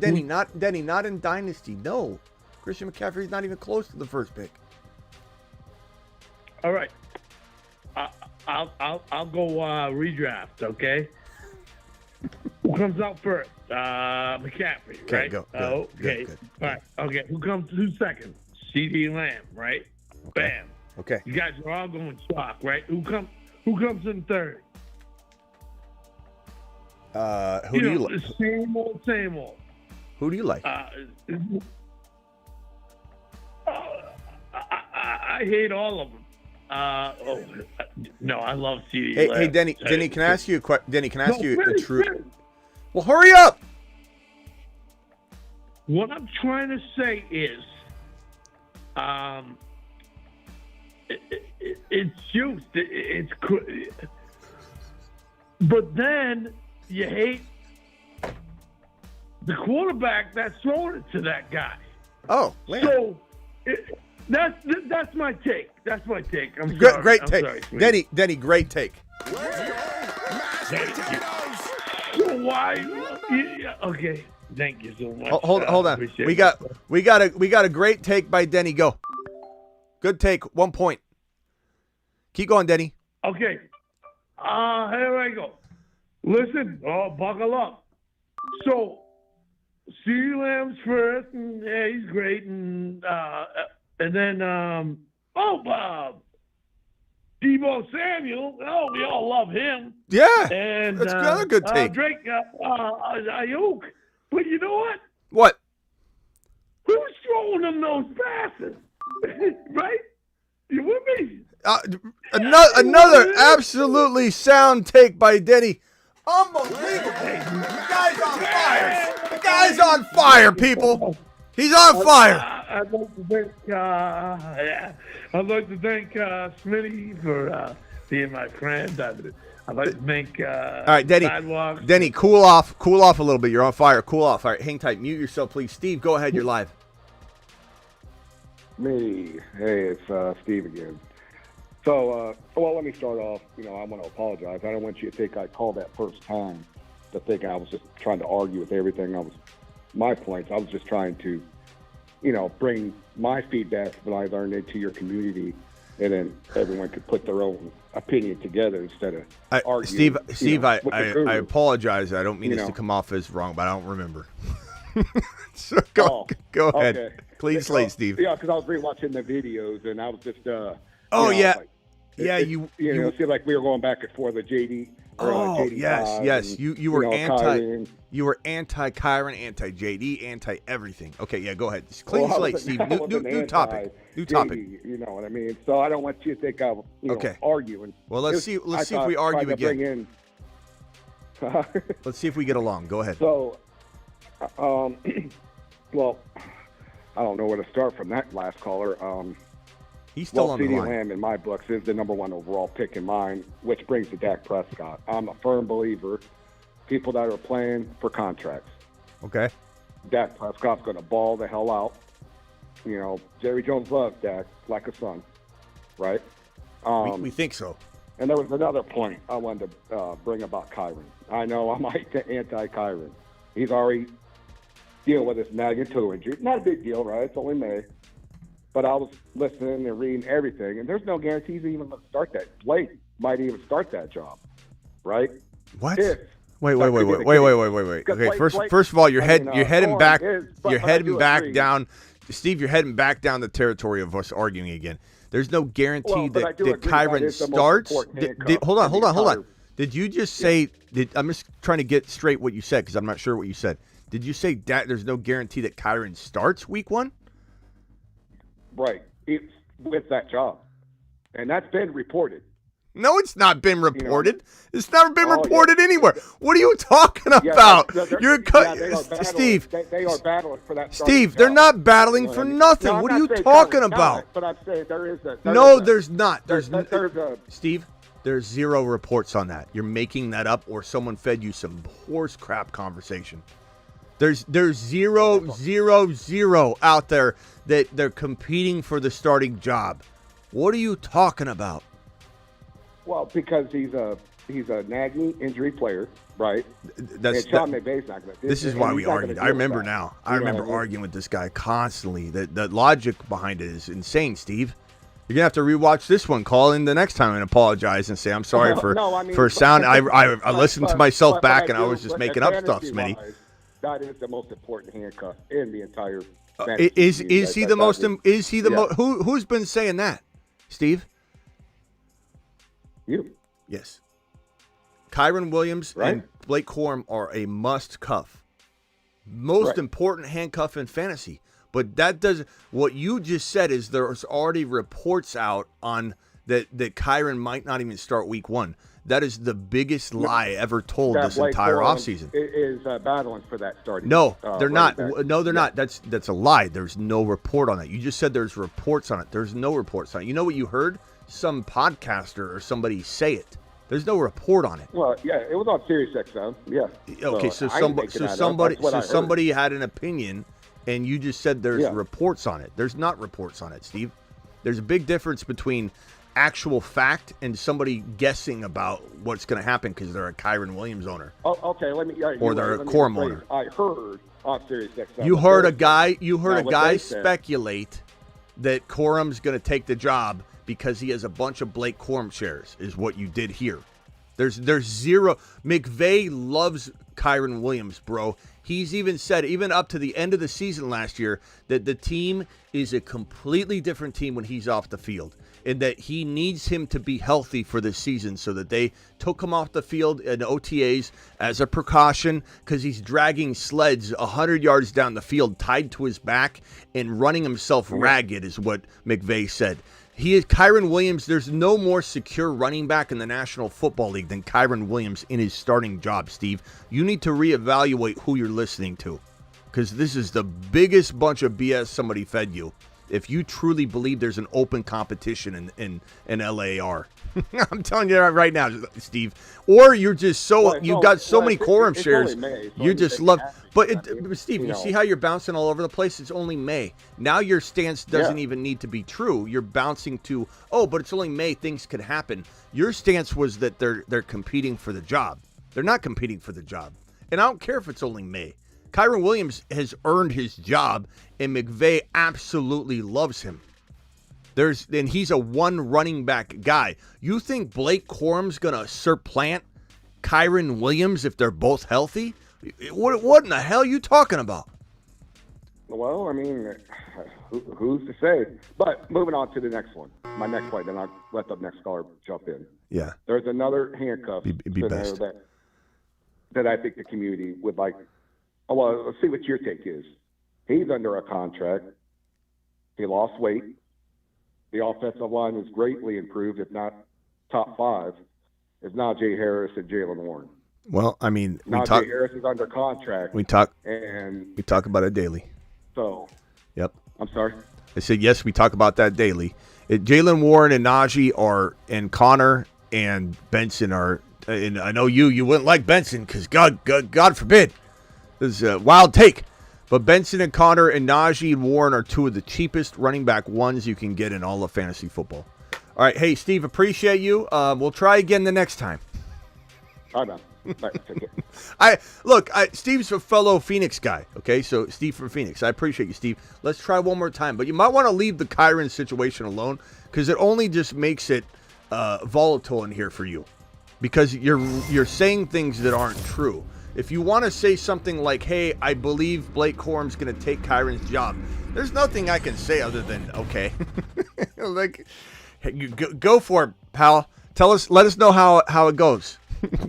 Denny, not in Dynasty. No, Christian McCaffrey's not even close to the first pick. All right. I'll go redraft, okay? Who comes out first? McCaffrey, okay, right? Go. Okay. Good. All right. Okay. Who's second? CD Lamb, right? Okay. Bam. Okay. You guys are all going chalk, right? Who comes in third? Who do you like? Same old. Who do you like? I hate all of them. No, I love CeeDee. Hey, Denny, can I ask you a question? Denny, can I ask you a true? Finish. Well, hurry up. What I'm trying to say is, it's juiced. It's but then you hate the quarterback that's throwing it to that guy. Oh, man. So that's my take. That's my take. I'm Great, sorry. great I'm take, sorry, Smitty. Denny. Great take. So why? Yeah, okay. Thank you so much. Hold on. Appreciate We got a great take by Denny. Go. Good take. 1 point. Keep going, Denny. Okay. Here I go. Listen. Buckle up. So, CeeDee Lamb's first, and yeah, he's great, and then Deebo Samuel. Oh, we all love him. Yeah. And that's another good take. Drake Ayuk. But you know what? What? Who's throwing them those passes? Right? You with me? Another absolutely sound take by Denny. Unbelievable. The guy's on fire. The guy's on fire, people. He's on fire. I'd like to thank Smitty for being my friend. I'd like to thank all right, Denny. Sidewalks. Denny, cool off a little bit. You're on fire. Cool off. All right, hang tight. Mute yourself, please. Steve, go ahead. You're live. Me. Hey, it's Steve again. So, let me start off. I want to apologize. I don't want you to think I called that first time to think I was just trying to argue with everything. My points. I was just trying to, bring my feedback that I learned into your community, and then everyone could put their own opinion together instead of arguing. Steve, I apologize. I don't mean this to come off as wrong, but I don't remember. So go ahead. Okay. Clean slate, Steve. Yeah, because I was rewatching the videos, and I was just you seemed like we were going back and forth with JD. JD yes. And, you were Kyron. You were anti Kyron, anti JD, anti everything. Okay, yeah, go ahead. Clean slate, Steve. New topic. New topic. You know what I mean? So I don't want you to think I'm arguing. Well, let's see if we argue again. Let's see if we get along. Go ahead. So, well, I don't know where to start from that last caller. He's still on the CeeDee line. Lamb, in my books, is the number one overall pick in mine, which brings to Dak Prescott. I'm a firm believer, people that are playing for contracts. Okay. Dak Prescott's going to ball the hell out. Jerry Jones loves Dak like a son, right? We think so. And there was another point I wanted to bring about Kyron. I know I'm anti-Kyron. He's already dealing with his nagging toe injury. Not a big deal, right? It's only May. But I was listening and reading everything, and there's no guarantees he's even going to start that. Blake might even start that job, right? What? If Wait. Okay, first of all, you're heading back down. Steve, you're heading back down the territory of us arguing again. There's no guarantee that Kyron starts. Hold on. Did you just say? I'm just trying to get straight what you said because I'm not sure what you said. Did you say that there's no guarantee that Kyron starts week 1? Right, with that job, and that's been reported. No, it's not been reported. It's never been reported anywhere. What are you talking about? Steve. They are battling for that. Steve, they're not battling for nothing. What are you talking about? But I'm saying there is a. There's not. Steve, there's zero reports on that. You're making that up, or someone fed you some horse crap conversation. There's zero out there that they're competing for the starting job. What are you talking about? Well, because he's a nagging injury player, right? This is why we argued. I remember now. I remember arguing with this guy constantly. The logic behind it is insane, Steve. You're gonna have to rewatch this one. Call in the next time and apologize and say I'm sorry for sound. I listened to myself back and I was just making up stuff, Smitty. That is the most important handcuff in the entire. Is he the most? Who's been saying that, Steve? You. Yes. Kyron Williams and Blake Corum are a must cuff. Most important handcuff in fantasy. But that doesn't. What you just said is there's already reports out on that Kyren might not even start week 1. That is the biggest lie ever told this entire offseason. Is battling for that starting. No, they're not. back. No, they're not. That's a lie. There's no report on that. You just said there's reports on it. There's no reports on it. You know what you heard? Some podcaster or somebody say it. There's no report on it. Well, yeah, it was on SiriusXM. Yeah. Okay, so somebody had an opinion, and you just said there's reports on it. There's not reports on it, Steve. There's a big difference between actual fact and somebody guessing about what's going to happen because they're a Kyren Williams owner. Oh, okay, or they're a Corum owner. I heard on SiriusXM. You heard a guy speculate that Corum's going to take the job because he has a bunch of Blake Corum shares, is what you did here. There's zero. McVay loves Kyren Williams, bro. He's even said, even up to the end of the season last year, that the team is a completely different team when he's off the field, and that he needs him to be healthy for this season, so that they took him off the field in OTAs as a precaution because he's dragging sleds 100 yards down the field tied to his back and running himself ragged, is what McVay said. He is Kyren Williams. There's no more secure running back in the National Football League than Kyren Williams in his starting job, Steve. You need to reevaluate who you're listening to, because this is the biggest bunch of BS somebody fed you. If you truly believe there's an open competition in LAR. I'm telling you that right now, Steve. Or you're just you've got so many Corum shares. You just love. But Steve, you see how you're bouncing all over the place? It's only May. Now your stance doesn't even need to be true. You're bouncing to, but it's only May. Things could happen. Your stance was that they're competing for the job. They're not competing for the job. And I don't care if it's only May. Kyren Williams has earned his job, and McVay absolutely loves him. And he's a one running back guy. You think Blake Corum's going to supplant Kyren Williams if they're both healthy? What in the hell are you talking about? Well, I mean, who's to say? But moving on to the next one. My next point, then I'll let the next caller jump in. Yeah. There's another handcuff best. that I think the community would like. Oh, well, let's see what your take is. He's under a contract. He lost weight. The offensive line is greatly improved, if not top 5. It's Najee Harris and Jalen Warren. Well, I mean, Najee Harris is under contract. We talk about it daily. So. Yep. I'm sorry. I said yes. We talk about that daily. Jalen Warren and Najee and Connor and Benson are. And I know you wouldn't like Benson because God forbid. This is a wild take. But Benson and Connor and Najee and Warren are 2 of the cheapest running back ones you can get in all of fantasy football. All right. Hey, Steve, appreciate you. We'll try again the next time. All right, man. Steve's a fellow Phoenix guy. Okay, so Steve from Phoenix. I appreciate you, Steve. Let's try one more time. But you might want to leave the Kyren situation alone because it only just makes it volatile in here for you because you're saying things that aren't true. If you want to say something like, hey, I believe Blake Corum's going to take Kyren's job, there's nothing I can say other than, okay. Like, you go for it, pal. Let us know how it goes.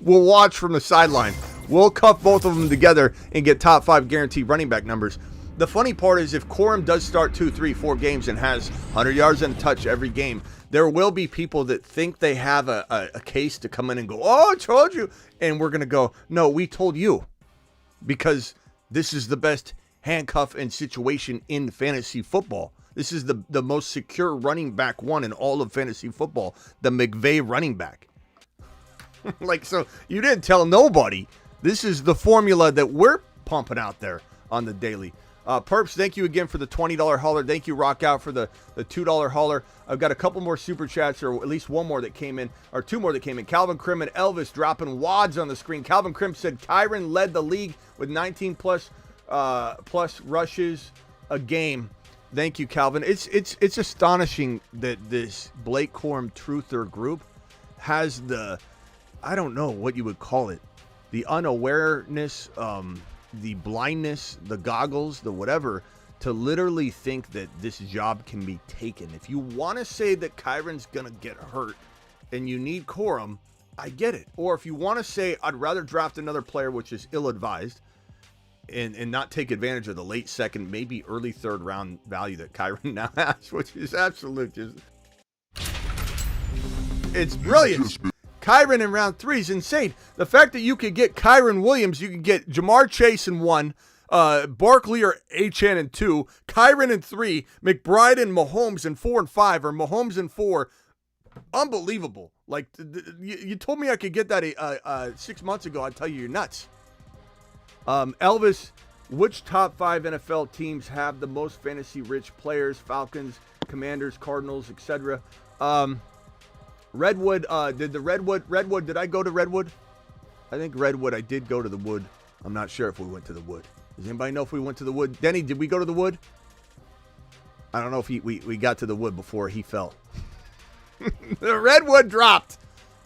We'll watch from the sideline. We'll cuff both of them together and get top 5 guaranteed running back numbers. The funny part is if Corum does start 2, 3, 4 games and has 100 yards and a touch every game, there will be people that think they have a case to come in and go, I told you. And we're going to go, no, we told you. Because this is the best handcuff and situation in fantasy football. This is the most secure running back one in all of fantasy football, the McVay running back. So you didn't tell nobody. This is the formula that we're pumping out there on the daily. Perps, thank you again for the $20 hauler. Thank you, Rock Out, for the $2 hauler. I've got a couple more super chats, or at least one more that came in, or 2 more that came in. Calvin Krim and Elvis dropping wads on the screen. Calvin Krim said Kyren led the league with 19 plus rushes a game. Thank you, Calvin. It's astonishing that this Blake Corum truther group has I don't know what you would call it, the unawareness, the blindness, the goggles, the whatever, to literally think that this job can be taken. If you want to say that Kyren's going to get hurt and you need Corum, I get it. Or if you want to say I'd rather draft another player, which is ill-advised, and not take advantage of the late second, maybe early third round value that Kyren now has, which is absolute. It's brilliant. Kyren in round 3 is insane. The fact that you could get Kyren Williams, you could get Jamar Chase in 1, Barkley or HN in 2, Kyren in 3, McBride and Mahomes in 4 and 5, or Mahomes in 4. Unbelievable. Like, you told me I could get that 6 months ago. I'd tell you you're nuts. Elvis, which top 5 NFL teams have the most fantasy-rich players? Falcons, Commanders, Cardinals, etc. Redwood, did I go to Redwood? I think Redwood, I did go to the Wood. I'm not sure if we went to the Wood. Does anybody know if we went to the Wood? Denny, did we go to the Wood? I don't know if we got to the Wood before he fell. The Redwood dropped.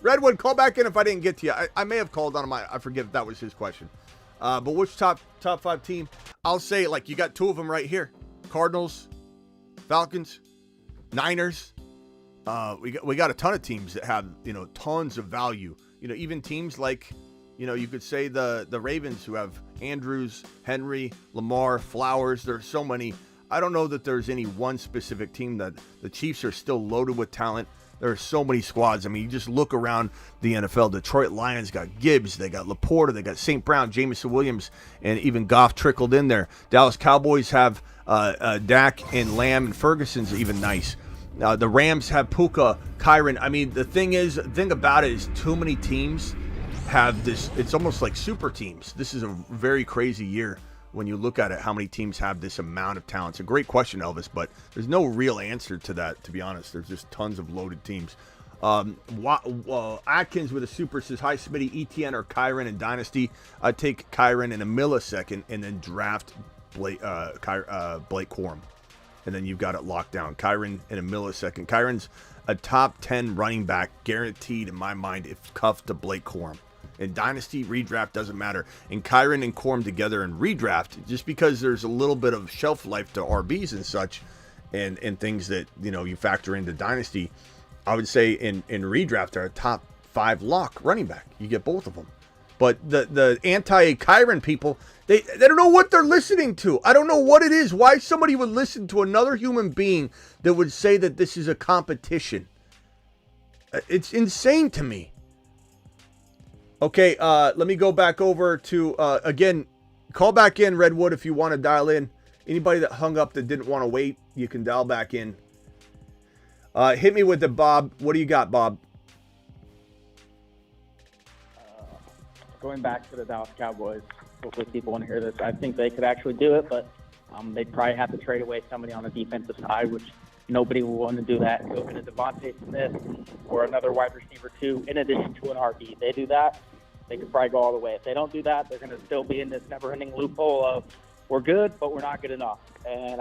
Redwood, call back in if I didn't get to you. I may have called on him. I forget if that was his question. But which top 5 team? I'll say, like, you got 2 of them right here. Cardinals, Falcons, Niners. We got a ton of teams that have, tons of value. Even teams like, you could say the Ravens, who have Andrews, Henry, Lamar, Flowers. There's so many. I don't know that there's any one specific team. That the Chiefs are still loaded with talent. There are so many squads. I mean, you just look around the NFL. Detroit Lions got Gibbs. They got Laporta. They got St. Brown, Jameson Williams, and even Goff trickled in there. Dallas Cowboys have Dak and Lamb, and Ferguson's even nice. The Rams have Puka, Kyren. I mean, the thing about it is too many teams have this. It's almost like super teams. This is a very crazy year when you look at it, how many teams have this amount of talent. It's a great question, Elvis, but there's no real answer to that, to be honest. There's just tons of loaded teams. Atkins with a super says, hi, Smitty, ETN or Kyren in Dynasty. I'd take Kyren in a millisecond and then draft Blake Corum. And then you've got it locked down. Kyren in a millisecond. Kyren's a top 10 running back, guaranteed in my mind, if cuffed to Blake Corum. In Dynasty, redraft doesn't matter. And Kyren and Corum together in redraft, just because there's a little bit of shelf life to RBs and such, and things that, you factor into Dynasty, I would say in redraft are a top 5 lock running back. You get both of them. But the anti-Kyren people, they don't know what they're listening to. I don't know what it is. Why somebody would listen to another human being that would say that this is a competition. It's insane to me. Okay, let me go back over to, again, call back in, Redwood, if you want to dial in. Anybody that hung up that didn't want to wait, you can dial back in. Hit me with it, Bob. What do you got, Bob? Going back to the Dallas Cowboys, hopefully people want to hear this. I think they could actually do it, but they'd probably have to trade away somebody on the defensive side, which nobody will want to do that. Go into Devontae Smith or another wide receiver, too, in addition to an RB. They do that, they could probably go all the way. If they don't do that, they're going to still be in this never-ending loophole of we're good, but we're not good enough. And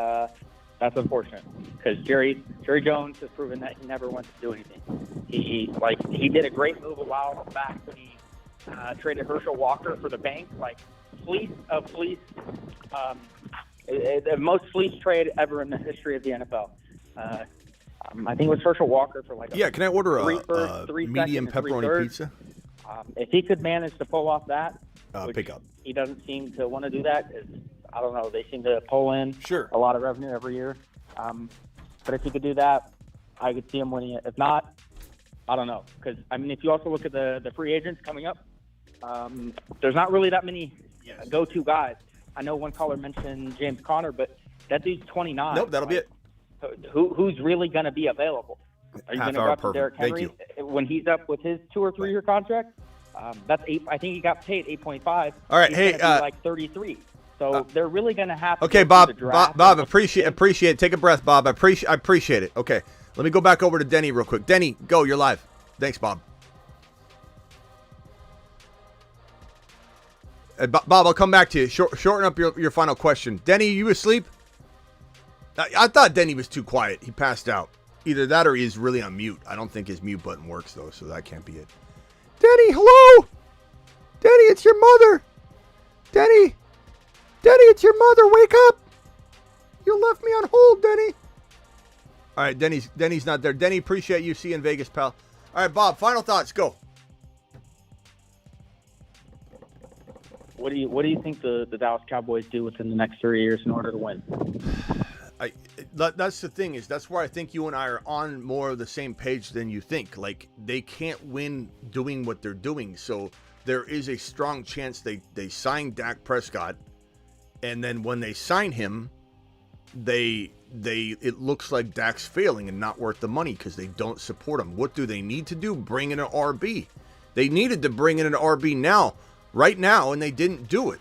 that's unfortunate because Jerry Jones has proven that he never wants to do anything. He did a great move a while back when he traded Herschel Walker for the bank, the most fleece trade ever in the history of the NFL. I think it was Herschel Walker for can I order a medium seconds, pepperoni pizza? If he could manage to pull off that, pick up. He doesn't seem to want to do that. I don't know. They seem to pull in a lot of revenue every year. But if he could do that, I could see him winning it. If not, I don't know. Because, if you also look at the free agents coming up, there's not really that many go-to guys. I know one caller mentioned James Conner, but that dude's 29. Nope, that'll be it. Who's really going to be available? Are you going to go after Derrick Henry when he's up with his 2 or 3 year contract? That's 8. I think he got paid 8.5. All right, he's hey, like 33. So they're really going to have to. Okay, Bob, appreciate it. Take a breath, Bob. I appreciate it. Okay, let me go back over to Denny real quick. Denny, go. You're live. Thanks, Bob. Bob, I'll come back to you. Shorten up your final question. Denny, you asleep? I thought Denny was too quiet. He passed out. Either that or he's really on mute. I don't think his mute button works, though, so that can't be it. Denny, hello? Denny, it's your mother. Denny, it's your mother. Wake up. You left me on hold, Denny. All right, Denny's not there. Denny, appreciate you. See you in Vegas, pal. All right, Bob, final thoughts. Go. What do you think the Dallas Cowboys do within the next 3 years in order to win? That's the thing, is that's where I think you and I are on more of the same page than you think. Like, they can't win doing what they're doing. So there is a strong chance they sign Dak Prescott, and then when they sign him, it looks like Dak's failing and not worth the money because they don't support him. What do they need to do? Bring in an RB. They needed to bring in an RB right now, and they didn't do it.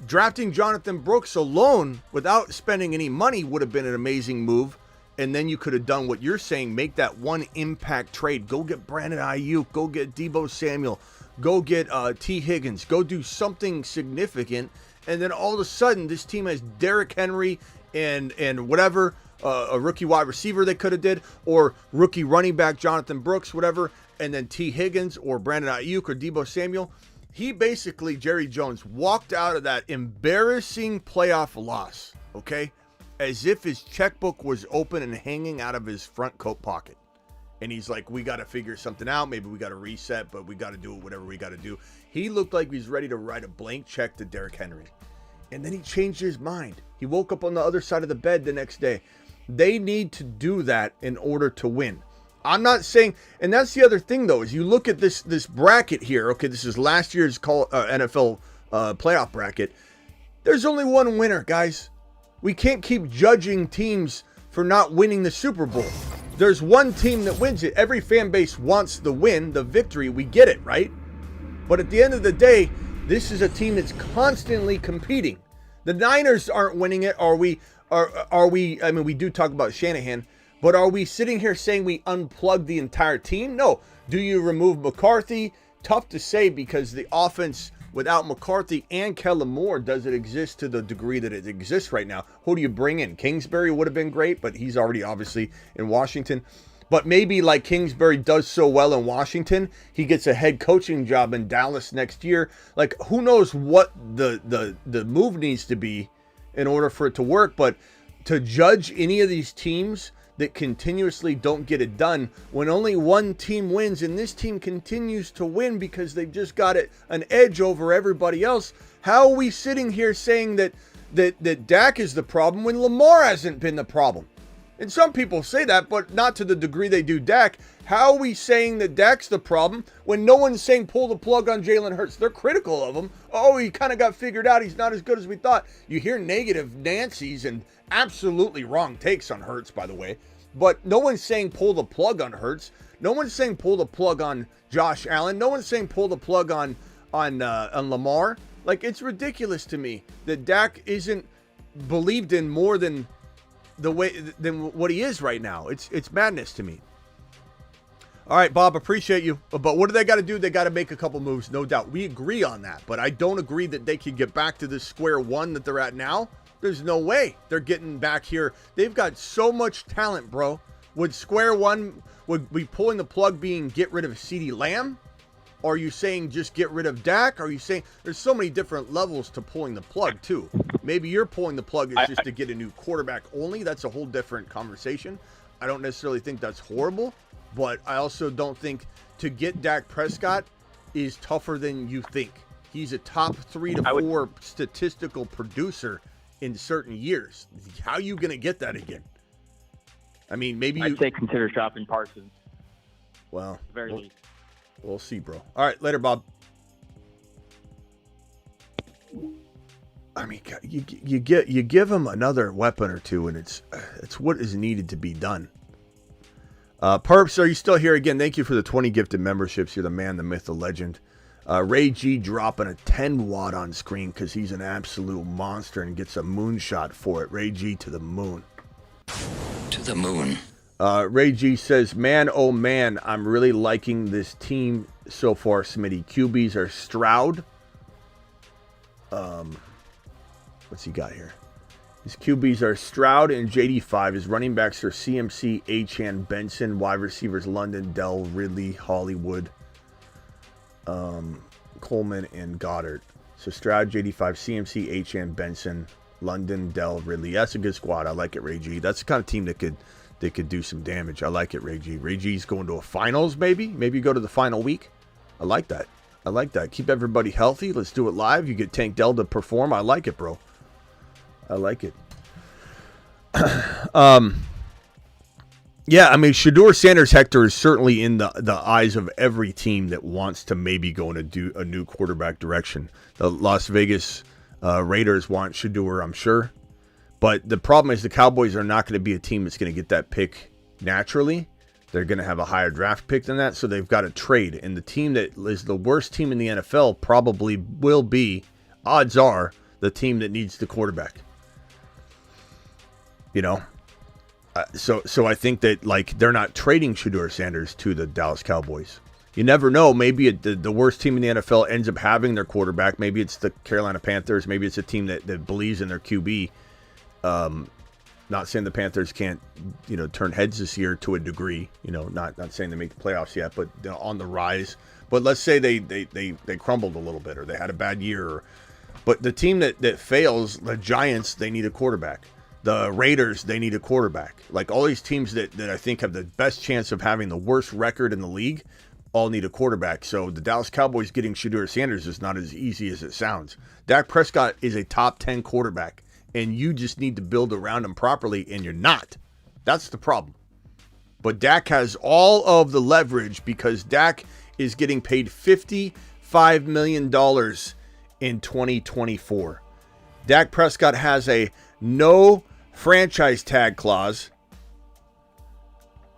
Drafting Jonathan Brooks alone without spending any money would have been an amazing move. And then you could have done what you're saying, make that one impact trade. Go get Brandon Ayuk, go get Deebo Samuel, go get T. Higgins, go do something significant. And then all of a sudden, this team has Derrick Henry and whatever, a rookie wide receiver they could have did, or rookie running back Jonathan Brooks, whatever, and then T. Higgins or Brandon Ayuk or Deebo Samuel. He basically, Jerry Jones, walked out of that embarrassing playoff loss, okay, as if his checkbook was open and hanging out of his front coat pocket. And he's like, we got to figure something out. Maybe we got to reset, but we got to do whatever we got to do. He looked like he's ready to write a blank check to Derrick Henry. And then he changed his mind. He woke up on the other side of the bed the next day. They need to do that in order to win. I'm not saying, and that's the other thing, though, is you look at this bracket here. Okay, this is last year's NFL playoff bracket. There's only one winner, guys. We can't keep judging teams for not winning the Super Bowl. There's one team that wins it. Every fan base wants the win, the victory. We get it, right? But at the end of the day, this is a team that's constantly competing. The Niners aren't winning it. Are we? I mean, we do talk about Shanahan, but are we sitting here saying we unplug the entire team? No. Do you remove McCarthy? Tough to say, because the offense without McCarthy and Kellen Moore doesn't exist to the degree that it exists right now. Who do you bring in? Kingsbury would have been great, but he's already obviously in Washington. But maybe like Kingsbury does so well in Washington, he gets a head coaching job in Dallas next year. Like, who knows what the move needs to be in order for it to work. But to judge any of these teams that continuously don't get it done when only one team wins, and this team continues to win because they've just got an edge over everybody else. How are we sitting here saying that Dak is the problem when Lamar hasn't been the problem? And some people say that, but not to the degree they do Dak. How are we saying that Dak's the problem when no one's saying pull the plug on Jalen Hurts? They're critical of him. Oh, he kind of got figured out. He's not as good as we thought. You hear negative Nancy's and absolutely wrong takes on Hurts, by the way. But no one's saying pull the plug on Hurts. No one's saying pull the plug on Josh Allen. No one's saying pull the plug on Lamar. Like, it's ridiculous to me that Dak isn't believed in more than what he is right now. It's madness to me. All right, Bob, appreciate you. But what do they got to do? They got to make a couple moves, no doubt. We agree on that, but I don't agree that they can get back to the square one that they're at now. There's no way they're getting back here. They've got so much talent, bro. Would square one, would be pulling the plug being get rid of CeeDee Lamb? Or are you saying just get rid of Dak? Or are you saying there's so many different levels to pulling the plug too? Maybe you're pulling the plug is just to get a new quarterback only. That's a whole different conversation. I don't necessarily think that's horrible, but I also don't think to get Dak Prescott is tougher than you think. He's a top 3 to 4 statistical producer in certain years. How are you going to get that again? I mean, maybe I'd say consider shopping Parsons. Well, at the very least. We'll see, bro. All right, later, Bob. I mean, you give him another weapon or two, and it's what is needed to be done. Perps, are you still here again? Thank you for the 20 gifted memberships. You're the man, the myth, the legend. Ray G dropping a 10 watt on screen because he's an absolute monster and gets a moonshot for it. Ray G to the moon. To the moon. Ray G says, man, oh man, I'm really liking this team so far, Smitty. QBs are Stroud. What's he got here? His QBs are Stroud and JD5. His running backs are CMC, Achane, Benson. Wide receivers, London, Dell, Ridley, Hollywood, Coleman, and Goddard. So Stroud, JD5, CMC, Achane, Benson, London, Dell, Ridley. That's a good squad. I like it, Ray G. That's the kind of team that could do some damage. I like it, Ray G. Ray G's going to a finals, maybe go to the final week. I like that. I like that. Keep everybody healthy. Let's do it live. You get Tank Dell to perform. I like it, bro. I like it. Yeah, I mean, Shedeur Sanders-Hector is certainly in the eyes of every team that wants to maybe go in a new quarterback direction. The Las Vegas Raiders want Shedeur, I'm sure. But the problem is the Cowboys are not going to be a team that's going to get that pick naturally. They're going to have a higher draft pick than that, so they've got to trade. And the team that is the worst team in the NFL probably will be, odds are, the team that needs the quarterback. You know? So I think that, like, they're not trading Shedeur Sanders to the Dallas Cowboys. You never know. Maybe the worst team in the NFL ends up having their quarterback. Maybe it's the Carolina Panthers. Maybe it's a team that believes in their QB. Not saying the Panthers can't, turn heads this year to a degree. Not saying they make the playoffs yet, but on the rise. But let's say they crumbled a little bit, or they had a bad year. But the team that fails, the Giants, they need a quarterback. The Raiders, they need a quarterback. Like, all these teams that I think have the best chance of having the worst record in the league all need a quarterback. So the Dallas Cowboys getting Shedeur Sanders is not as easy as it sounds. Dak Prescott is a top 10 quarterback, and you just need to build around him properly, and you're not. That's the problem. But Dak has all of the leverage because Dak is getting paid $55 million in 2024. Dak Prescott has a no franchise tag clause,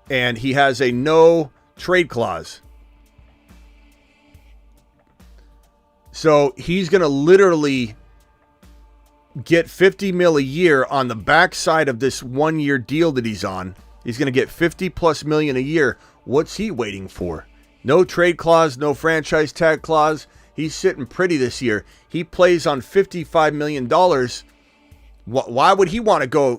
and he has a no trade clause. So he's going to literally get $50 million a year on the backside of this 1-year deal that he's on. He's going to get $50+ million a year. What's he waiting for? No trade clause, no franchise tag clause. He's sitting pretty this year. He plays on $55 million. Why would he want to go,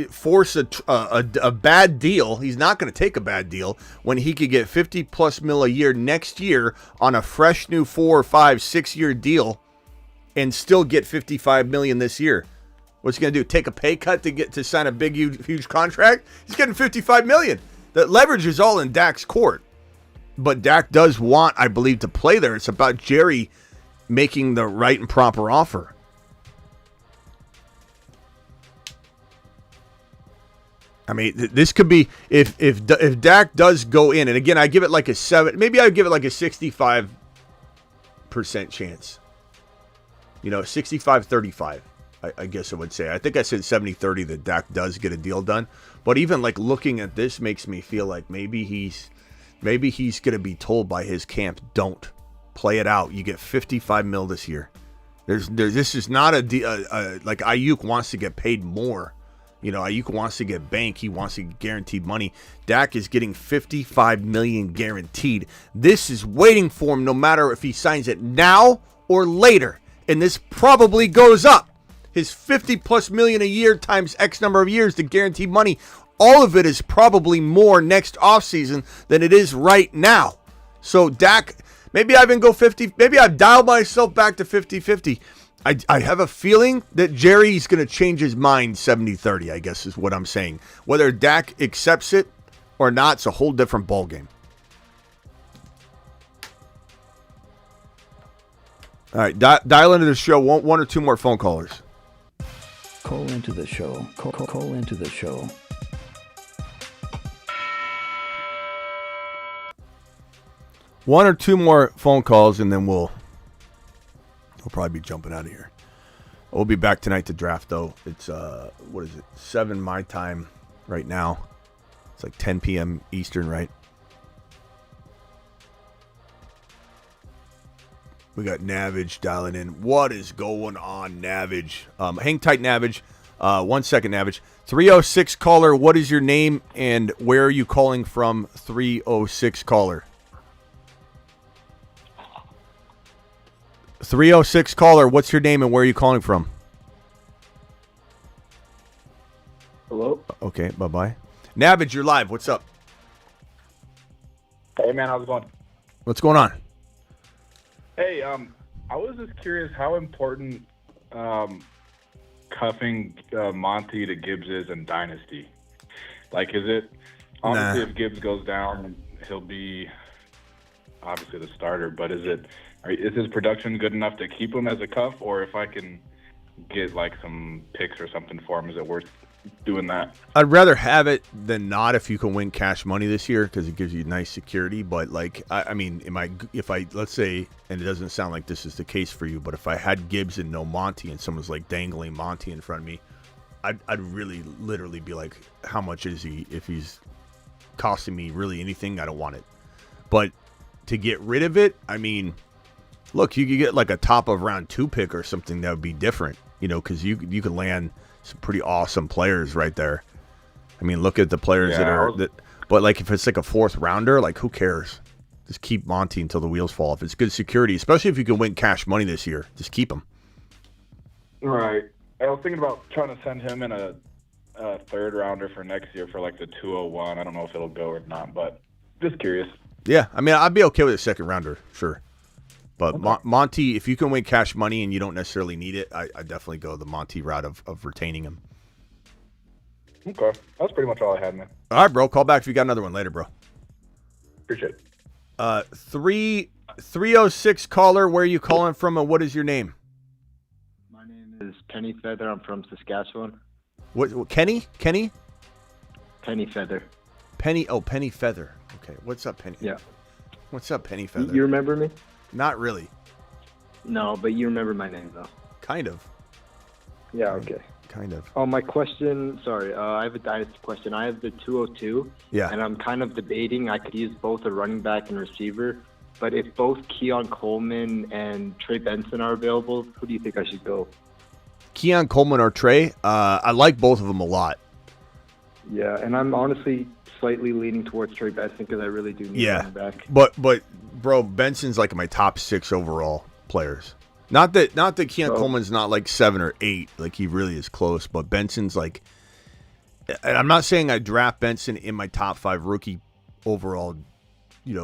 force a bad deal? He's not going to take a bad deal when he could get $50+ million a year next year on a fresh new 4 or 5, 6 year deal and still get $55 million this year. What's he going to do? Take a pay cut to sign a big, huge contract? He's getting $55 million. The leverage is all in Dak's court. But Dak does want, I believe, to play there. It's about Jerry making the right and proper offer. I mean, this could be, if Dak does go in, and again, I give it like a 7, maybe I would give it like a 65% chance. 65-35, I guess I would say. I think I said 70-30 that Dak does get a deal done. But even like looking at this makes me feel like maybe he's going to be told by his camp, don't play it out. You get $55 million this year. This is not like Ayuk wants to get paid more. Ayuk wants to get bank. He wants to get guaranteed money. Dak is getting $55 million guaranteed. This is waiting for him no matter if he signs it now or later. And this probably goes up. His $50+ million a year times X number of years to guaranteed money. All of it is probably more next offseason than it is right now. So Dak, maybe I even go 50. Maybe I've dialed myself back to 50-50. I have a feeling that Jerry's going to change his mind 70-30, I guess is what I'm saying. Whether Dak accepts it or not, it's a whole different ballgame. All right, dial into the show. One or two more phone callers. Call into the show. Call into the show. One or two more phone calls, and then we'll probably be jumping out of here. We'll be back tonight to draft, though. It's, 7 my time right now. It's like 10 p.m. Eastern, right? We got Navage dialing in. What is going on, Navage? Hang tight, Navage. 1 second, Navage. 306 caller, what is your name, and where are you calling from, 306 caller? 306 caller, what's your name and where are you calling from? Hello? Okay, bye-bye. Navage, you're live. What's up? Hey, man, how's it going? What's going on? Hey, I was just curious how important cuffing Monty to Gibbs is in Dynasty. Like, is it, obviously, if Gibbs goes down, he'll be obviously the starter, but is it Is his production good enough to keep him as a cuff, or if I can get like some picks or something for him, is it worth doing that? I'd rather have it than not if you can win cash money this year because it gives you nice security. But like, I mean, if I let's say, and it doesn't sound like this is the case for you, but if I had Gibbs and no Monty, and someone's like dangling Monty in front of me, I'd really literally be like, how much is he? If he's costing me really anything, I don't want it. But to get rid of it, I mean, look, you could get like a top of round 2 pick or something that would be different, because you could land some pretty awesome players right there. I mean, look at the players but like if it's like a 4th rounder, like who cares? Just keep Monty until the wheels fall off. It's good security, especially if you can win cash money this year. Just keep him. Right. I was thinking about trying to send him in a 3rd rounder for next year for like the 201. I don't know if it'll go or not, but just curious. Yeah, I mean, I'd be okay with a 2nd rounder, sure. But okay. Monty, if you can win cash money and you don't necessarily need it, I definitely go the Monty route of retaining him. Okay. That's pretty much all I had, man. All right, bro. Call back if you got another one later, bro. Appreciate it. 306 caller, where are you calling from and what is your name? My name is Penny Feather. I'm from Saskatchewan. What Kenny? Penny Feather. Penny Feather. Okay. What's up, Penny? Yeah. What's up, Penny Feather? You remember me? Not really. No, but you remember my name, though. Kind of. Yeah, okay. Kind of. Oh, my question, sorry, I have a dynasty question. I have the 202. Yeah. And I'm kind of debating. I could use both a running back and receiver. But if both Keon Coleman and Trey Benson are available, who do you think I should go? Keon Coleman or Trey? I like both of them a lot. Yeah, and I'm honestly slightly leaning towards Trey Benson because I really do need a running back. But bro, Benson's like my top 6 overall players. Not that Keon Coleman's not like 7 or 8, like he really is close, but Benson's like, and I'm not saying I draft Benson in my top 5 rookie overall,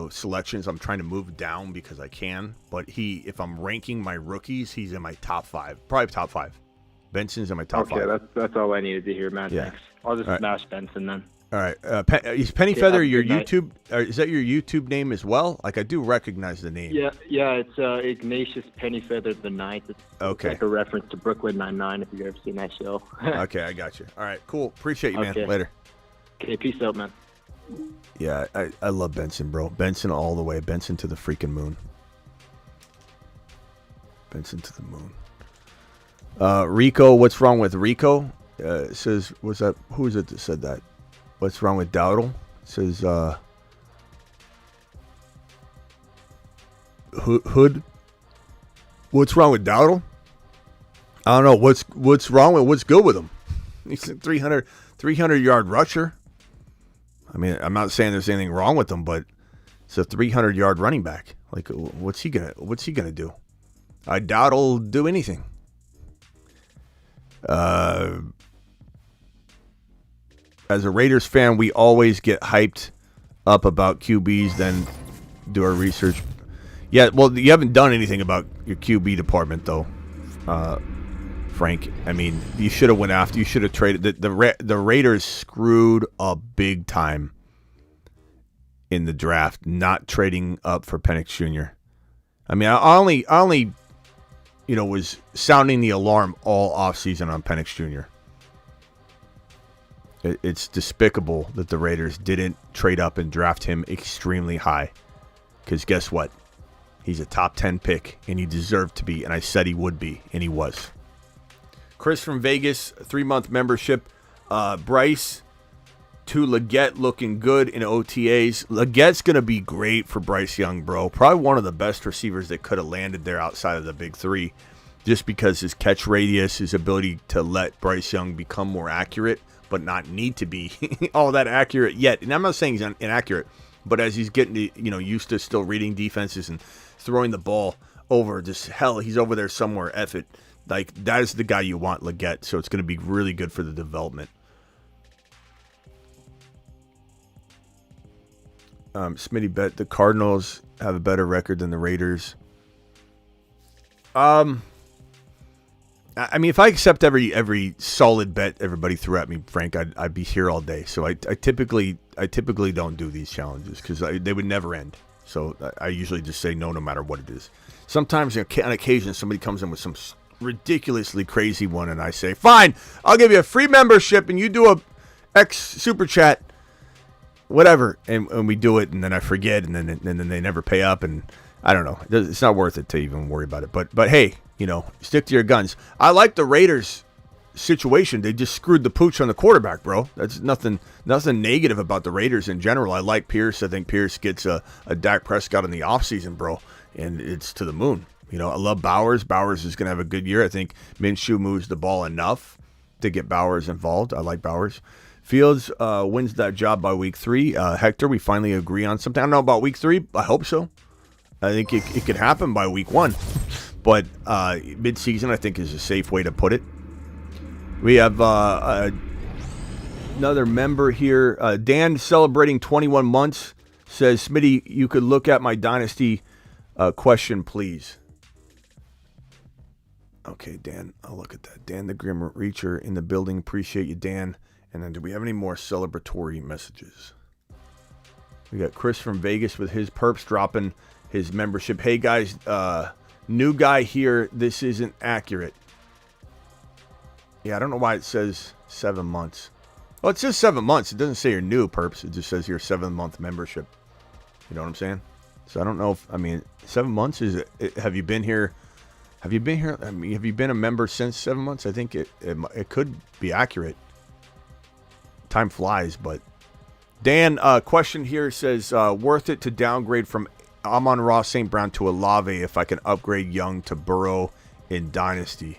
selections. I'm trying to move down because I can, but if I'm ranking my rookies, he's in my top 5, probably top 5. Benson's in my top 5. Okay, that's all I needed to hear, man. Yeah. Thanks. I'll just smash Benson then. All right. Is Penny Feather your YouTube? Is that your YouTube name as well? Like, I do recognize the name. Yeah. It's Ignatius Penny Feather the Ninth. It's like a reference to Brooklyn Nine-Nine, if you've ever seen that show. Okay, I got you. All right, cool. Appreciate you, man. Okay. Later. Okay, peace out, man. Yeah, I love Benson, bro. Benson all the way. Benson to the freaking moon. Benson to the moon. Rico, what's wrong with Rico? Says, what's that? Who is it that said that? What's wrong with Dowdle? Says, Hood. What's wrong with Dowdle? I don't know. What's wrong with what's good with him? He's a 300 yard rusher. I mean, I'm not saying there's anything wrong with him, but it's a 300 yard running back. Like, what's he gonna do? I doubt he'll do anything. As a Raiders fan, we always get hyped up about QBs, then do our research. Yeah, well, you haven't done anything about your QB department, though, Frank. I mean, you should have went after. You should have traded. The Raiders screwed up big time in the draft, not trading up for Penix Jr. I mean, I only was sounding the alarm all offseason on Penix Jr. It's despicable that the Raiders didn't trade up and draft him extremely high. Because guess what? He's a top 10 pick, and he deserved to be, and I said he would be, and he was. Chris from Vegas, 3-month membership. Bryce to Leggett looking good in OTAs. Leggett's going to be great for Bryce Young, bro. Probably one of the best receivers that could have landed there outside of the big 3, just because his catch radius, his ability to let Bryce Young become more accurate, but not need to be all that accurate yet. And I'm not saying he's inaccurate, but as he's getting used to still reading defenses and throwing the ball over, he's over there somewhere. F it. Like, that is the guy you want, Leggett. So it's going to be really good for the development. Smitty bet the Cardinals have a better record than the Raiders. I mean, if I accept every solid bet everybody threw at me, Frank, I'd be here all day. So I typically don't do these challenges because they would never end. So I usually just say no matter what it is. Sometimes on occasion somebody comes in with some ridiculously crazy one, and I say, fine, I'll give you a free membership, and you do a X super chat, whatever, and we do it, and then I forget, and then they never pay up, and I don't know. It's not worth it to even worry about it. But hey, stick to your guns. I like the Raiders situation. They just screwed the pooch on the quarterback, bro. That's nothing negative about the Raiders in general. I like Pierce. I think Pierce gets a Dak Prescott in the offseason, bro, and it's to the moon. I love Bowers. Bowers is going to have a good year. I think Minshew moves the ball enough to get Bowers involved. I like Bowers. Fields wins that job by week 3. Hector, we finally agree on something. I don't know about week 3. I hope so. I think it could happen by week 1. But mid-season, I think, is a safe way to put it. We have another member here. Dan, celebrating 21 months, says, Smitty, you could look at my Dynasty question, please. Okay, Dan, I'll look at that. Dan the Grim Reacher in the building. Appreciate you, Dan. And then do we have any more celebratory messages? We got Chris from Vegas with his perps dropping his membership. Hey, guys, new guy here. This isn't accurate. Yeah, I don't know why it says 7 months. Well, it says 7 months. It doesn't say you're new, perps. It just says your 7-month membership. You know what I'm saying? So I don't know if, 7 months is it, have you been here? Have you been here? Have you been a member since 7 months? I think it could be accurate. Time flies, but Dan, question here says, worth it to downgrade from Amon-Ra St. Brown to Olave if I can upgrade Young to Burrow in Dynasty.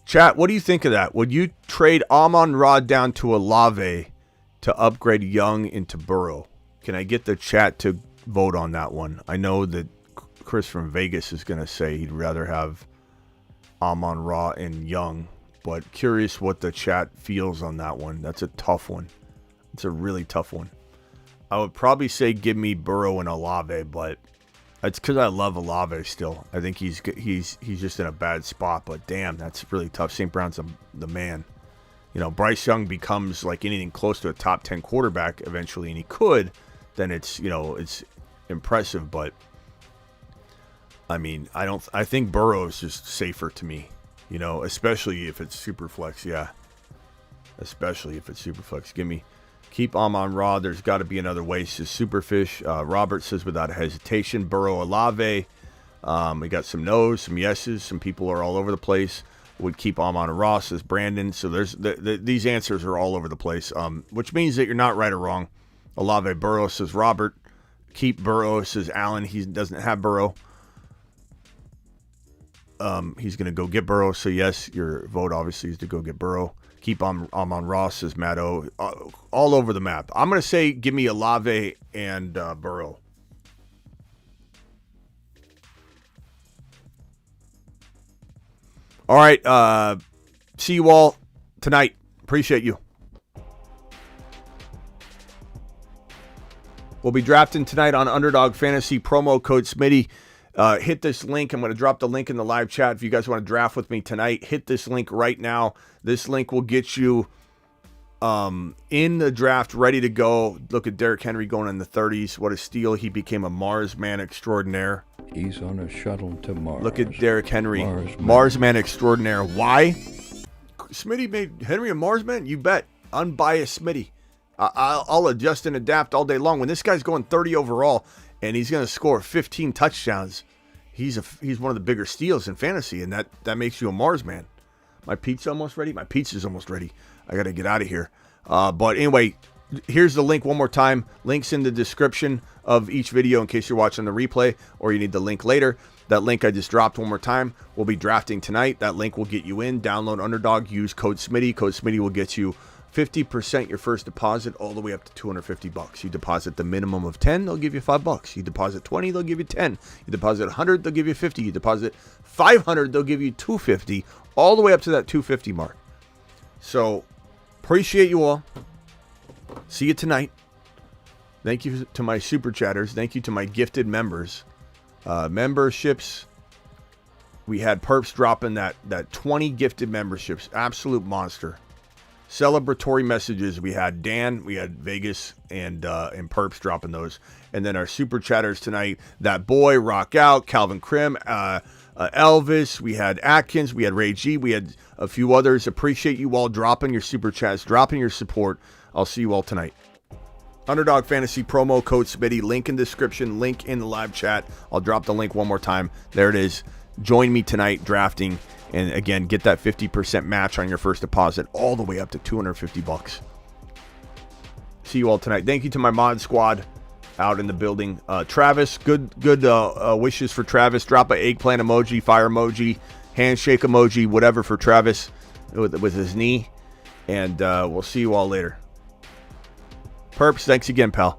Chat, what do you think of that? Would you trade Amon-Ra down to Olave to upgrade Young into Burrow? Can I get the chat to vote on that one? I know that Chris from Vegas is going to say he'd rather have Amon-Ra and Young, but curious what the chat feels on that one. That's a tough one. It's a really tough one. I would probably say give me Burrow and Olave, but that's because I love Olave still. I think he's just in a bad spot, but damn, that's really tough. St. Brown's the man. Bryce Young becomes like anything close to a top 10 quarterback eventually, and he could, then it's impressive, but I think Burrow is just safer to me, especially if it's super flex. Yeah. Especially if it's super flex. Keep Amon-Ra. There's got to be another way, says Superfish. Robert says without hesitation, Burrow, Olave. We got some no's, some yeses. Some people are all over the place. Would keep Amon-Ra, says Brandon. So there's these answers are all over the place, which means that you're not right or wrong. Olave, Burrow, says Robert. Keep Burrow, says Allen. He doesn't have Burrow. He's going to go get Burrow. So yes, your vote obviously is to go get Burrow. Keep Amon-Ra, says Matto. All over the map. I'm going to say give me Olave and Burrow. All right. See you all tonight. Appreciate you. We'll be drafting tonight on Underdog Fantasy. Promo code Smitty. Hit this link. I'm going to drop the link in the live chat. If you guys want to draft with me tonight, hit this link right now. This link will get you in the draft, ready to go. Look at Derrick Henry going in the 30s. What a steal. He became a Mars man extraordinaire. He's on a shuttle to Mars. Look at Derrick Henry. Mars man extraordinaire. Why? Smitty made Henry a Mars man? You bet. Unbiased Smitty. I'll adjust and adapt all day long. When this guy's going 30 overall and he's going to score 15 touchdowns, he's one of the bigger steals in fantasy, and that makes you a Mars man. My pizza almost ready? My pizza's almost ready. I got to get out of here. But anyway, here's the link one more time. Link's in the description of each video in case you're watching the replay or you need the link later. That link I just dropped one more time. We'll be drafting tonight. That link will get you in. Download Underdog. Use code Smitty. Code Smitty will get you 50% your first deposit all the way up to $250. You deposit the minimum of 10, they'll give you $5. You deposit 20, they'll give you 10. You deposit 100, they'll give you 50. You deposit 500, they'll give you 250, all the way up to that 250 mark. So, appreciate you all. See you tonight. Thank you to my super chatters. Thank you to my gifted members. Memberships. We had perps dropping that 20 gifted memberships. Absolute monster. celebratory messages. We had Dan, we had Vegas, and Perps dropping those. And then our super chatters tonight, That Boy, Rock Out, Calvin Krim, Elvis, we had Atkins, we had Ray G, we had a few others. Appreciate you all dropping your super chats, dropping your support. I'll see you all tonight. Underdog Fantasy promo code Smitty, link in description, link in the live chat. I'll drop the link one more time. There it is. Join me tonight drafting, and again, get that 50% match on your first deposit all the way up to $250. See you all tonight. Thank you to my mod squad out in the building. Travis, good wishes for Travis. Drop an eggplant emoji, fire emoji, handshake emoji, whatever for Travis with his knee. And we'll see you all later. Perps, thanks again, pal.